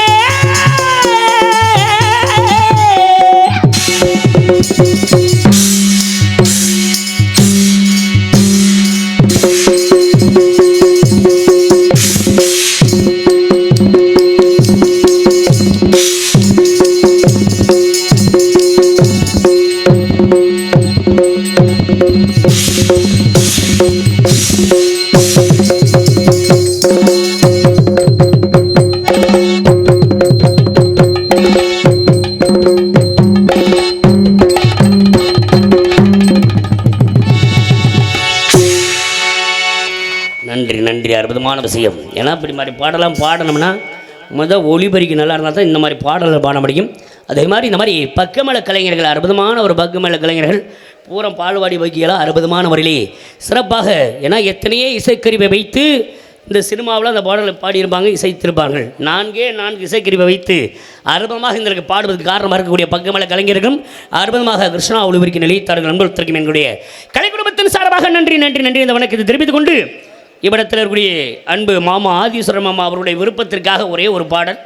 நன்றி நன்றி அற்புதமான விஷயம் ஏன்னா இப்படி மாதிரி பாடலாம் பாடணும்னா ஒளிபரிக்கு நல்லா இருந்தால் தான் இந்த மாதிரி பாடல்கள் பாட முடியும் அதே மாதிரி இந்த மாதிரி பக்கமேள கலைஞர்கள் அற்புதமான ஒரு பக்கமேள கலைஞர்கள் பூரம் பால்வாடி வகியெல்லாம் அற்புதமான முறையிலே சிறப்பாக ஏன்னா எத்தனையோ இசைக்கருவியை வைத்து இந்த சினிமாவில் அந்த பாடலை பாடியிருப்பாங்க இசைத்திருப்பார்கள் 4 இசைக்கருவியை வைத்து அற்புதமாக இந்த பாடுவதற்கு காரணமாக இருக்கக்கூடிய பக்கமேள கலைஞர்களும் அற்புதமாக கிருஷ்ணா ஒளிபரிக்கு நிலைத்தார்கள் நண்பர்களுக்கும் எங்களுடைய கலை குடும்பத்தின் சார்பாக நன்றி நன்றி நன்றி இந்த வணக்கத்தை தெரிவித்துக் கொண்டு இவ்விடத்தில் இருக்கக்கூடிய அன்பு மாமா ஆதீஸ்வரர் மாமா அவருடைய விருப்பத்திற்காக ஒரே ஒரு பாடல்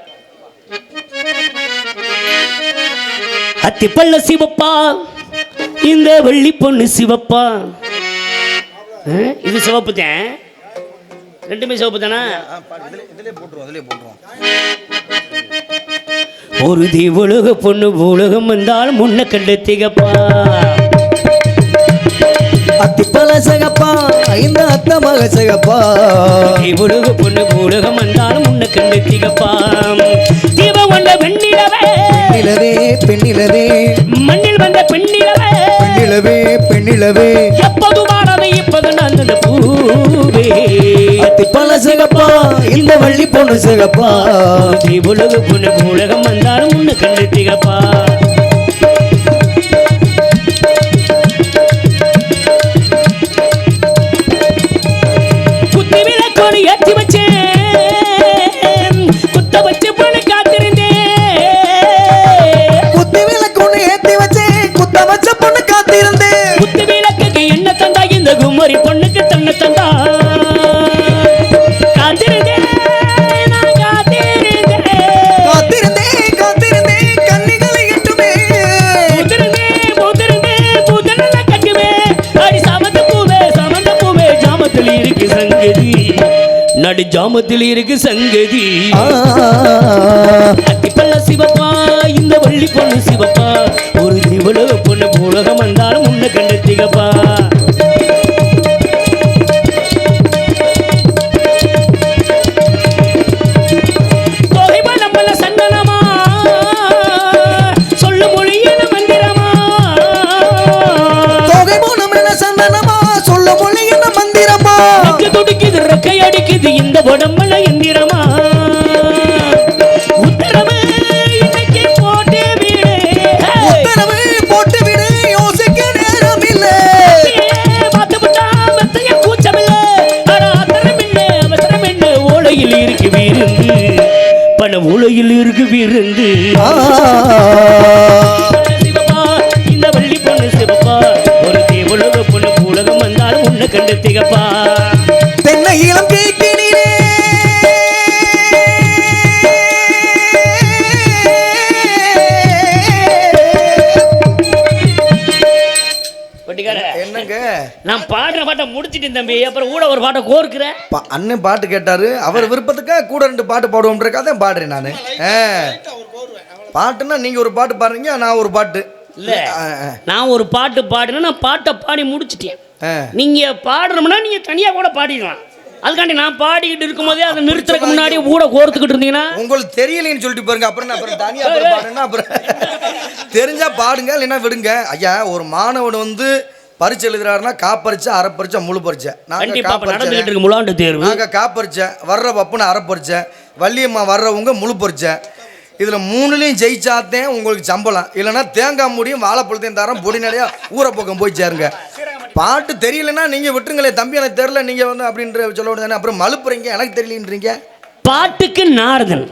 அத்திப்பள்ள சிவப்பா இந்த வெள்ளி பொண்ணு சிவப்பா இது சிவப்பு தான் ரெண்டுமே சிவப்பு தானே ஒரு தீவுலக பொண்ணு உலகம் வந்தால் முன்ன கண்டு திகப்பா அத்திப்பழ சகப்பா இந்த அத்த மக சகப்பா தீவுலக பொண்ணு உலகம் வந்தால் முன்ன கண்டு திகப்பா தீப கொண்ட பெண்ணிலவே பெண்ணிலவே பெண்ணிலவே மண்ணில் வந்த பெண்ணிலவே பெண்ணிலவே பெண்ணிலவே எப்போது மாறாத இப்போது நான் அந்த பூவே அத்திப்பழ சகப்பா இந்த வள்ளி பொண்ணு சகப்பா தீவுலக பொண்ணு உலகம் வந்தாலும் முன்ன கண்டு திகப்பா குத்தி விளக்கோடு ஏற்றி வச்சேன் குத்த வச்சு பொண்ணு காத்திருந்தேன் குத்தி விளக்கொன்னு ஏத்தி வச்சே குத்த வச்ச பொண்ணு காத்திருந்தேன் குத்து விளக்குக்கு என்ன தந்தா இந்த குமரி பொண்ணுக்கு தன்னை தந்தா காத்திருந்தேன் நான் காத்திருந்தேன் காத்திருந்தேன் கண்ணிகளை எட்டுமே பூத்தனல்ல கட்டுவே அடி சாமந்த பூவே ஜாமத்தில் இருக்கு சங்கதி நடு ஜாமத்தில் இருக்கு சங்கதி அத்திப்பள்ள சிவப்பா இந்த வள்ளி பொண்ணு சிவப்பா ஒரு திவள பொண்ணு உலகம் வந்தாலும் முன்ன கண்டு திகப்பா துடிக்குது ரெக்கை அடிக்குது இந்த உடம்புல எந்திரமா உத்தரவு இன்னைக்கு போட்டு விடு உத்தரவு போட்டு விடு யோசிக்க நேரம் இல்லை மாத்தப்பட்டா மத்தைய கூச்சமில்ல ஆனா ஆத்திரம் என்ன அவசரம் என்ன ஓலையில் இருக்கு விருந்து பண ஓலையில் இருக்கு விருந்து சிவப்பா இந்த வள்ளி பொண்ணு சிவப்பா ஒரு தேவலோக பொண்ணு உலகம் வந்தாலும் உன்னை கண்டு திகப்பா தென்னை இளம் கேட்டினிலே என்னங்க நான் பாடுற பாட்டை முடிச்சிட்டேன் தம்பி அப்புறம் கூட ஒரு பாட்டை கோர்க்கிற அண்ணன் பாட்டு கேட்டாரு அவர் விருப்பத்துக்காக கூட 2 பாட்டு பாடுவோம்ன்றக்காக பாடுறேன் நான் பாட்டுன்னா நீங்க ஒரு பாட்டு பாடுறீங்க நான் ஒரு பாட்டு இல்ல நான் ஒரு பாட்டு பாடினா நான் பாட்டை பாடி முடிச்சிட்டேன் நீங்க பாடுறோம்னா நீங்க தனியா கூட பாடிடலாம் அதுக்காண்டி நான் பாடிக்கிட்டு இருக்கும் போதே அதை நிறுத்துறதுக்கு முன்னாடி கூட கோர்த்துக்கிட்டு இருந்தீங்கன்னா உங்களுக்கு தெரியலைன்னு சொல்லிட்டு பாருங்க அப்புறம் தனியா பாடுனா அப்புறம் தெரிஞ்சா பாடுங்க இல்லைன்னா விடுங்க ஐயா ஒரு மாணவன் வந்து பரிச்சை எழுதுறாருன்னா காப்பரிச்சை அரைப்பரிச்சை முழு பரிச்சை நடந்துகிட்டு இருக்கு முழாண்டு தேர்வு நாங்க காப்பரிச்சை வர்ற பப்புன்னு அரைப்பரிச்சை வள்ளியம்மா வர்றவங்க முழு பரிச்சை இதில் 3லையும் ஜெயிச்சாத்தேன் உங்களுக்கு சம்பளம் இல்லைன்னா தேங்காய் மூடியும் வாழைப்பழத்தையும் தரம் பொடி நிறையா ஊரை பக்கம் போய் சேருங்க பாட்டு தெரியலன்னா நீங்கள் விட்டுருங்களே தம்பி எனக்கு தெரியல நீங்கள் வந்து அப்படின்ற சொல்ல வேண்டியதானே அப்புறம் மழுப்புறீங்க எனக்கு தெரியலன்றீங்க பாட்டுக்கு நாரதன்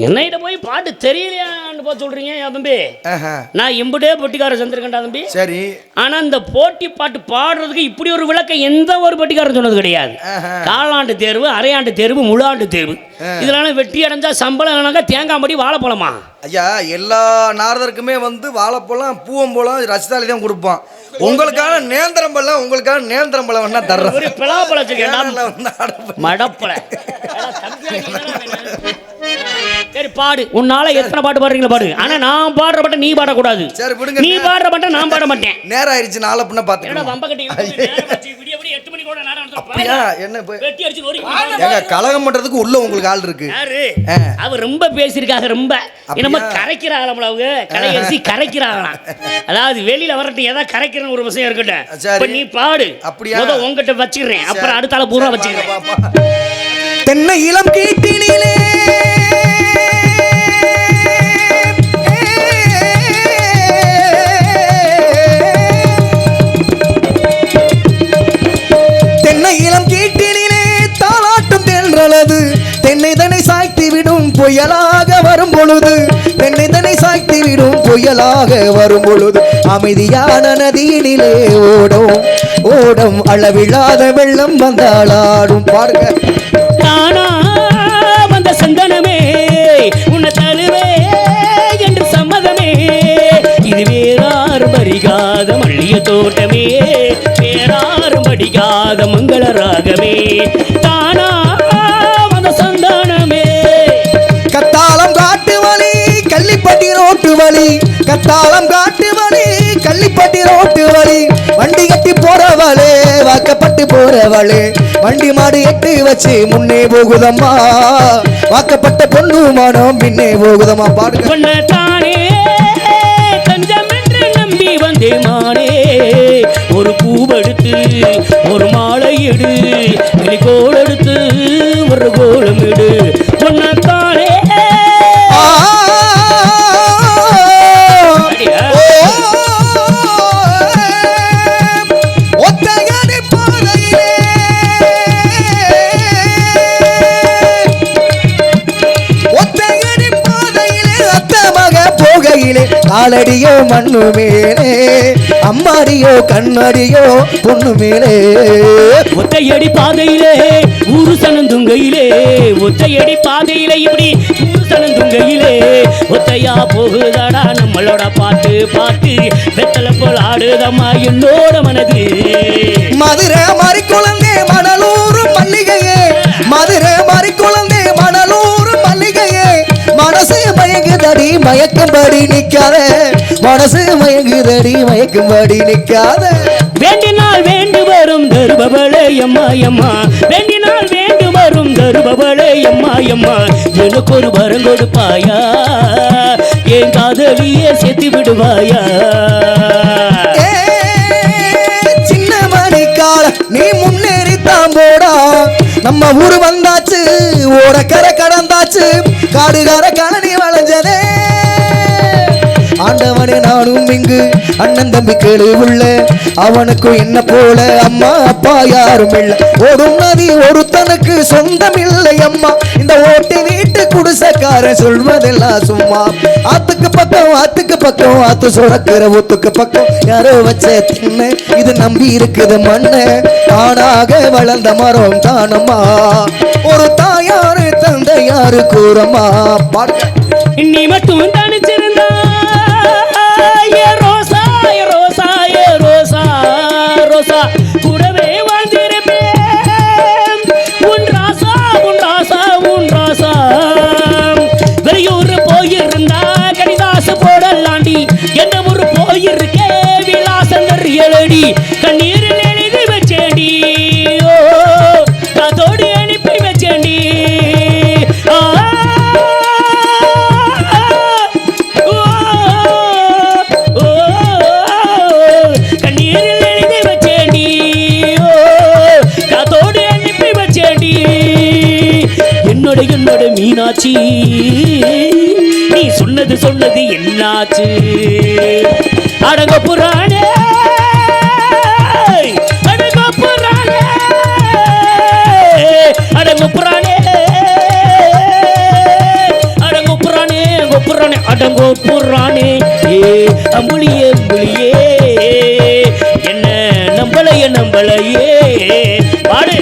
என்னையிட்ட போய் பாட்டு தெரியலையான்னு போய் சொல்றீங்க என் தம்பி நான் எம்புட்டே பொட்டிக்காரர் சந்திருக்கேன்டா தம்பி சரி ஆனா இந்த போட்டி பாட்டு பாடுறதுக்கு இப்படி ஒரு விளக்கம் எந்த ஒரு பொட்டிக்காரர் சொன்னது கிடையாது காலாண்டு தேர்வு அரையாண்டு தேர்வு முழாண்டு தேர்வு இதெல்லாம் வெற்றி அடைஞ்சா சம்பளம் இல்லைனாக்கா தேங்காய் மடி வாழைப்பழமா ஐயா எல்லா நாரதருக்குமே வந்து வாழைப்பழம் பூவம்பழம் ரசிதாலி தான் கொடுப்போம் உங்களுக்கான நேந்திரம் பழம் உங்களுக்கான நேந்திரம் பழம் வேணா தர்றேன் ஒரு பழம் மடப்பழ சரி பாடு உன்னால எத்தனை பாட்டு பாடுறீங்களா பாடு ஆனா நான் பாடுற பாட்டை நீ பாடக்கூடாது சரி விடுங்க நீ பாடுற பாட்டை நான் பாட மாட்டேன் நேரம் ஆயிடுச்சு நாளை பின்ன பாத்துக்கலாம் என்ன கலகம் பண்றதுக்கு உள்ள உங்களுக்கு ஆள் இருக்கு அவர் ரொம்ப பேசியிருக்காங்க ரொம்ப என்னமோ கரைக்கிறாங்களா அவங்க கலையரசி கரைக்கிறாங்களாம் அதாவது வெளியில வரட்டும் ஏதாவது கரைக்கிறன்னு ஒரு விஷயம் இருக்கட்டும் நீ பாடு அப்படியே உங்ககிட்ட வச்சுக்கிறேன் அப்புறம் அடுத்த ஆள பூரா வச்சுக்கிறேன் தென்னை இளம் கேட்டினிலே தென்னை இளம் கேட்டினிலே தாளாட்டும் தென்றலது தென்னை தன்னை சாய்த்து விடும் புயலாக வரும் பொழுது தென்னை தன்னை சாய்த்து விடும் புயலாக வரும் பொழுது அமைதியான நதியினிலே ஓடும் ஓடும் அளவில்லாத வெள்ளம் வந்தாளாடும் பாடுங்க தானா வந்த சந்தனமே உன்னை தருவே என்று சம்மதமே இது வேறாரும் அறிகாத மல்லிய தோட்டமே வேறாரும் படிக்காத மங்கள ராகமே தானா வந்த சந்தனமே கத்தாளம் காட்டு வழி கள்ளிப்பட்டி ரோட்டு வழி கத்தாளம் காட்டு வழி கள்ளிப்பட்டி ரோட்டு வழி வண்டி கட்டி போறவளே வாக்கப்பட்டு போறவளே வண்டி மாடு எட்டு வச்சு முன்னே போகுதம்மா வாக்கப்பட்ட பொண்ணு மானம் பின்னே போகுதம்மா பாடுங்க தானே தஞ்சம் என்று நம்பி வந்தே மானே ஒரு பூவெடுத்து ஒரு மாலை எடு கோல் எடுத்து ஒரு கோலம் எடு பொன்னத்தானே காலடியோ மண்ணு மேலே அம்மாடியோ கண்ணடியோ பொண்ணு மேலே ஒத்தையடி பாதையிலே ஊரு சனந்துங்கையிலே ஒத்தையடி பாதையிலே இப்படி ஊரு சனந்துங்கையிலே ஒத்தையா போகுதாடா நம்மளோட பாட்டு பாட்டு வெத்தலை போல் ஆடுதம்மா என்னோட மனது மதுரை மாறி குழந்தை மணலூர் மல்லிகையே மதுரை மாறி குழந்தை மணலூர் மல்லிகையே மனசு மயங்குதடி மயக்கும்படி நிக்காத மனசு மயங்குதடி மயக்கும்படி நிக்காத வேண்டினால் வேண்டு வரும் தருபவளே அம்மா அம்மா வேண்டினால் வேண்டு வரும் தருபவளே அம்மா அம்மா எனக்கு ஒரு வரம் கொடுப்பாயா என் காதலியே சேர்த்து விடுவாயா சின்ன மணிக்கால நீ முன்னேறித்தான் போடா நம்ம ஊரு வந்தாச்சு ஓடக்கரை கடந்தாச்சு காடுகார கணனி வளைஞ்சதே ஆண்டவனே நானும் இங்கு அண்ணன் தம்பி கேளு உள்ள அவனுக்கும் என்ன போல அம்மா அப்பா யாரும் இல்லை ஓடும் நதி ஒருத்தனுக்கு சொந்தம் இல்லை அம்மா இந்த ஓட்டி வீட்டு குடிசைக்காரன் சொல்வதெல்லாம் சும்மா ஆத்துக்கு பக்கம் ஆத்து சுரக்கிற ஊத்துக்கு பக்கம் யாரோ வச்ச தின்ன இது நம்பி இருக்குது மண்ணு தானாக வளர்ந்த மரம் தானம்மா ஒரு தாயாரு தந்தையாரு கூறம்மா பாடுங்க நீ மட்டும் தனிச்சிருந்தா ரோசா ரோசா ரோசா ரோசா கூடவே வாழ்ந்திருப்பேன் உன் ராசா உன் ராசா உன் ராசா வெளியூர் போயிருந்தா கடிதாசு போடலாண்டி எந்த ஊர் போயிருக்கே விலாசந்தர் எழுடி கண்ணீரில் எழுதி வச்சேண்டி ஓ காத்தோடு அனுப்பி வச்சேண்டி என்னோட மீனாட்சி நீ சொன்னது என்னாச்சு அடங்க புராணே அடங்க புராணே அடங்க புராணே அடங்க புராணே புராணே அடங்கோ புராணே ஏ அம்புலியே அம்புலியே என்ன நம்பளையே பாடு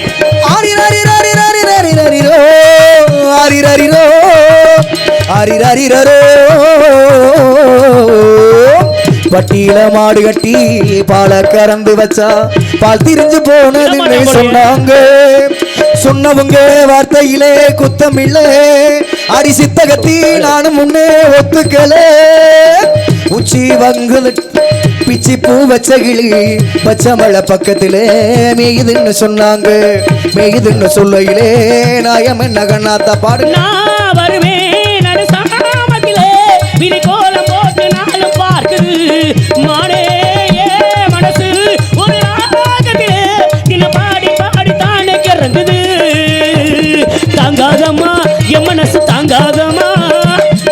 வட்டியில மாடு கட்டி பாலை கறந்து வச்சா பால் திரிஞ்சு போனதுன்னு சொன்னாங்க சொன்னவங்க வார்த்தையிலே குத்தமில்லை அடி சித்தகத்தி நானும் முன்னே ஒத்துக்கல உச்சி வங்குல பிச்சி பூ வச்ச கிளி பச்சை மழை பக்கத்திலே மேயுதுன்னு சொன்னாங்க மேயுதுன்னு சொல்லையிலே நாயம் என்ன கண்ணாத்தா பாடு நான் வருவேன் நடுசாமத்திலே விதி கோலம் போட்டு நாளும் பார்க்குது மானே மனசு ஒரு ராகத்திலே தின பாடி பாடி தானே கிறங்குது தாங்காதம்மா என் மனசு தாங்காதம்மா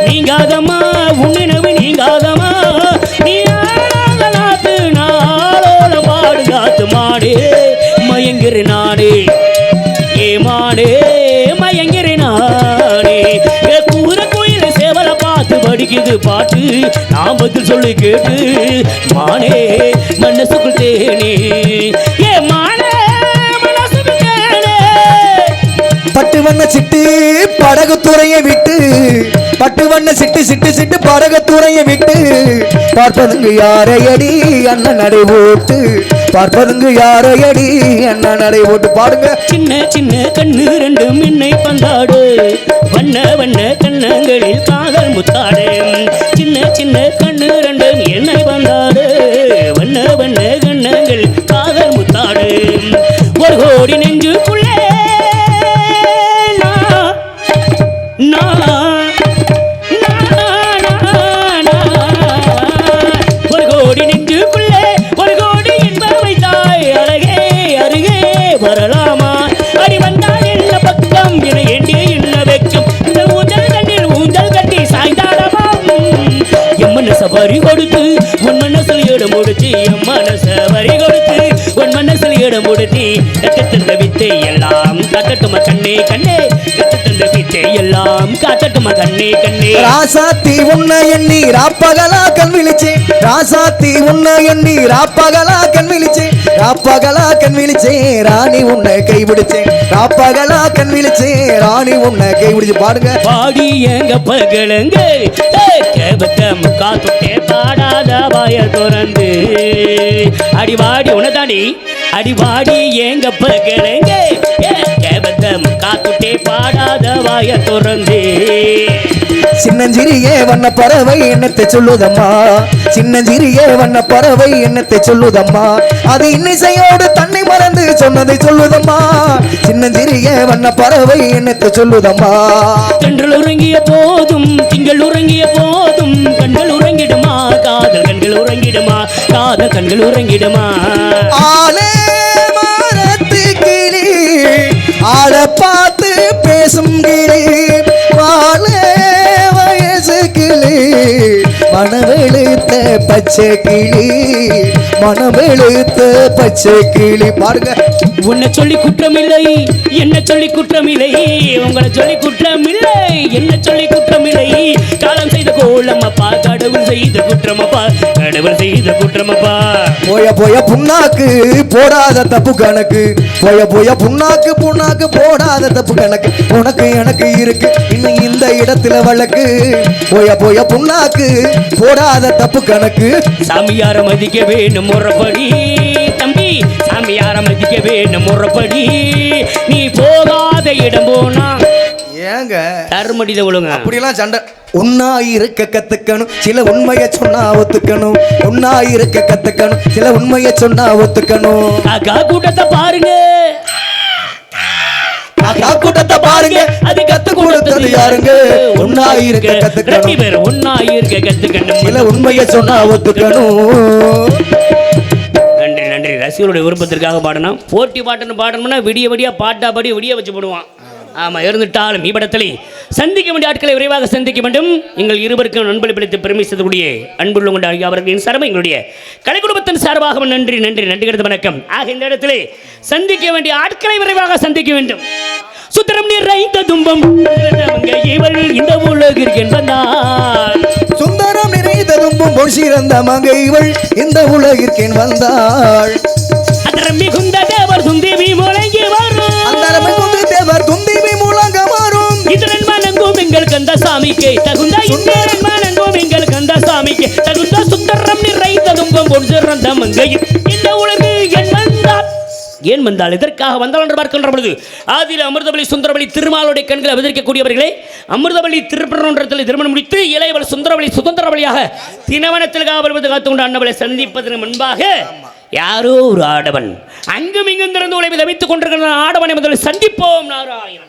நீங்காதம்மா உன்னினவு நீங்காதம்மா நீ நாத்து நாளோட பாடு காத்து மாடே மயங்கிற நாடே ஏ மாடே மயங்கிற நாடே கூற கோயில் சேவலை பார்த்து படிக்குது பாட்டு நான் பதில் சொல்லி கேட்டு மானே மனசுக்குள் தேனே ஏ மானே மனசுக்குள் தேனே பட்டு வண்ண சிட்டு படகு துறையை விட்டு பட்டு வண்ண சிட்டு சிட்டு சிட்டு படகு துறையை விட்டு பார்ப்பதுங்கு யாரையடி அண்ணன் நடை ஓட்டு பார்ப்பதுங்கு யாரையடி அண்ணன் நடை ஓட்டு பாடுங்க சின்ன சின்ன கண்ணு ரெண்டும் என்னை பந்தாடு வண்ண வண்ண கண்ணங்களில் காதல் முத்தாடு சின்ன சின்ன கண்ணு ரெண்டும் என்னை பந்தாடு வண்ண வண்ண கண்ணங்கள் காதல் முத்தாடு ஒரு கோடி நெஞ்சுக்குள்ளே ஒரு கோடி நெஞ்சுக்குள்ளே ஒரு கோடி என்ப வைத்தாய் அழகே அருகே வரலாமா அடி வந்தால் என்ன பக்கம் என ஏண்டிய என்ன வெக்கம் இந்த ஊஞ்சல் தண்ணீர் ஊஞ்சல் கட்டி சாய்ந்தாடமா என் மனச வரி கொடுத்து உன் மனசில் இடம் முடிச்சு என் மனச வரி கொடுத்து உன் மனசில் இடம் முடித்து கட்டத்தந்த வித்தை எல்லாம் காட்டட்டுமா கண்ணே கண்ணே கட்டத்தந்த வித்தை எல்லாம் காட்டட்டுமா கண்ணே கண்ணே ராசாத்தி உன்னை எண்ணி ராப்பகலா கண் விழிச்சேன் ராசாத்தி உன்னை எண்ணி ராப்பகலா கண் விழிச்சேன் ராப்பகலா கண் விழிச்சேன் ராணி உன்னை கைபிடிச்சேன் ராப்பகலா கண் விழிச்சேன் ராணி உன்னை கைபிடிச்சு பாடுங்க பாடி எங்க பகலுங்க கேபத்தம் காத்துட்டே பாடாத வாய திறந்து அடிவாடி உனதாடி அடிவாடி எங்க பகலுங்க கேபத்தம் காத்துட்டே பாடாத வாய திறந்து சின்னஞ்சிறியே வண்ண பறவை என்னத்தை சொல்லுதம்மா சின்னஞ்சிறியே வண்ண பறவை என்னத்தை சொல்லுதம்மா அது இன்னிசையோடு தன்னை மறந்து சொன்னதை சொல்லுதம்மா சின்னஞ்சிறியே வண்ண பறவை என்னத்தை சொல்லுதம்மா கண்கள் உறங்கிய போதும் திங்கள் உறங்கிய போதும் கண்கள் உறங்கிடுமா காதல் கண்கள் உறங்கிடுமா காதல் கண்கள் உறங்கிடுமா ஆலே மரத்து கிளி ஆட பேசும் கிளி வாழ வயசு கிளி மனவெளுத்த பச்சை கிளி மனவெளுத்த பச்சை கிளி பாருங்க. உன்னை சொல்லி குற்றமில்லை என்ன சொல்லி குற்றமில்லை உங்களை சொல்லி குற்றமில்லை என்ன சொல்லி குற்றமில்லை காலம் செய்த கோலமப்பா கடவுள் செய்த குற்றமப்பா கடவுள் செய்த குற்றமப்பா. போய போய புண்ணாக்கு போடாத தப்பு கணக்கு போய போய புண்ணாக்கு புண்ணாக்கு போடாத தப்பு கணக்கு உனக்கு எனக்கு இருக்கு இன்னும் இந்த இடத்துல வழக்கு போய போய புண்ணாக்கு போடாத தப்பு கணக்கு. சாமியார மதிக்க வேணும் முறைப்படி தம்பி சாமியார மதிக்க வேணும் முறைப்படி நீ போகாத இடம் போனா ஏங்க தர்மடியில விழுங்க அப்படிலாம் சண்டை. ஒன்னா இருக்க கத்துக்கணும் சில உண்மைய சொன்னா ஒத்துக்கணும் ஒன்னா இருக்க கத்துக்கணும் சில உண்மைய சொன்னா ஒத்துக்கணும். காக்கா கூட்டத்தை பாருங்க காக்கா கூட்டத்தை பாருங்க அது கத்து கொடுத்தது யாருங்க ஒன்னா இருக்க கத்துக்கணும் பேர் ஒன்னா இருக்க கத்துக்கணும் சில உண்மைய சொன்னா ஒத்துக்கணும். நன்றி நன்றி. ரசிகருடைய விருப்பத்திற்காக பாடணும் போட்டி பாடணும்னா விடிய விடிய பாட்டா படி விடிய வச்சு போடுவான். ஆமாம் இருந்துட்டாலும் இப்படத்திலே சந்திக்க வேண்டிய ஆட்களை விரைவாக சந்திக்க வேண்டும். எங்கள் இருவருக்கும் நண்பளித்து பெருமை செய்தக்கூடிய அன்புள்ள கொண்ட அவர்களின் சார்பாக எங்களுடைய கலை குடும்பத்தின் சார்பாக நன்றி நன்றி நன்றி வணக்கம். ஆக இந்த இடத்திலே சந்திக்க வேண்டிய ஆட்களை விரைவாக சந்திக்க வேண்டும். சுந்தரம் நிறைந்த துன்பம் இவள் இந்த உலகிற்கு வந்தார் சுந்தரம் நிறைந்த துன்பம் பொன் சிறந்த மங்கை இவள் இந்த உலகிற்கு வந்தாள். அதரம் மிகுந்த தேவர் துந்திவி முழங்கி வரும் அந்த மிகுந்த தேவர் துந்திவி முழங்க வரும் இதன் மனங்கும் எங்கள் கந்த சாமிக்கு தகுந்த இதன் மனங்கும் எங்கள் கந்த சாமிக்கு தகுந்த சுந்தரம் நிறைந்த துன்பம் பொன் சிறந்த மங்கை இந்த உலகு என் வந்தார் ஏன் வந்தால் இதற்காக வந்தால் என்று பார்க்கின்ற பொழுது ஆதியில் அமிர்தபலி சுந்தரபலி திருமாலுடைய கண்களை அவதரிக்கக்கூடியவர்களே அமிர்தபலி திருப்பரங்குன்றத்தில் திருமணம் முடித்து இளையவள் சுந்தரபலி சுதந்திரபலியாக தினவனத்தில் வருவது காத்துக்கொண்டு அன்னவளை சந்திப்பதற்கு முன்பாக யாரோ ஒரு ஆடவன் அங்கும் இங்கும் திறந்து உழைப்பை தவித்துக் கொண்டிருக்கிற ஆடவனை முதலில் சந்திப்போம் நாராயணன்.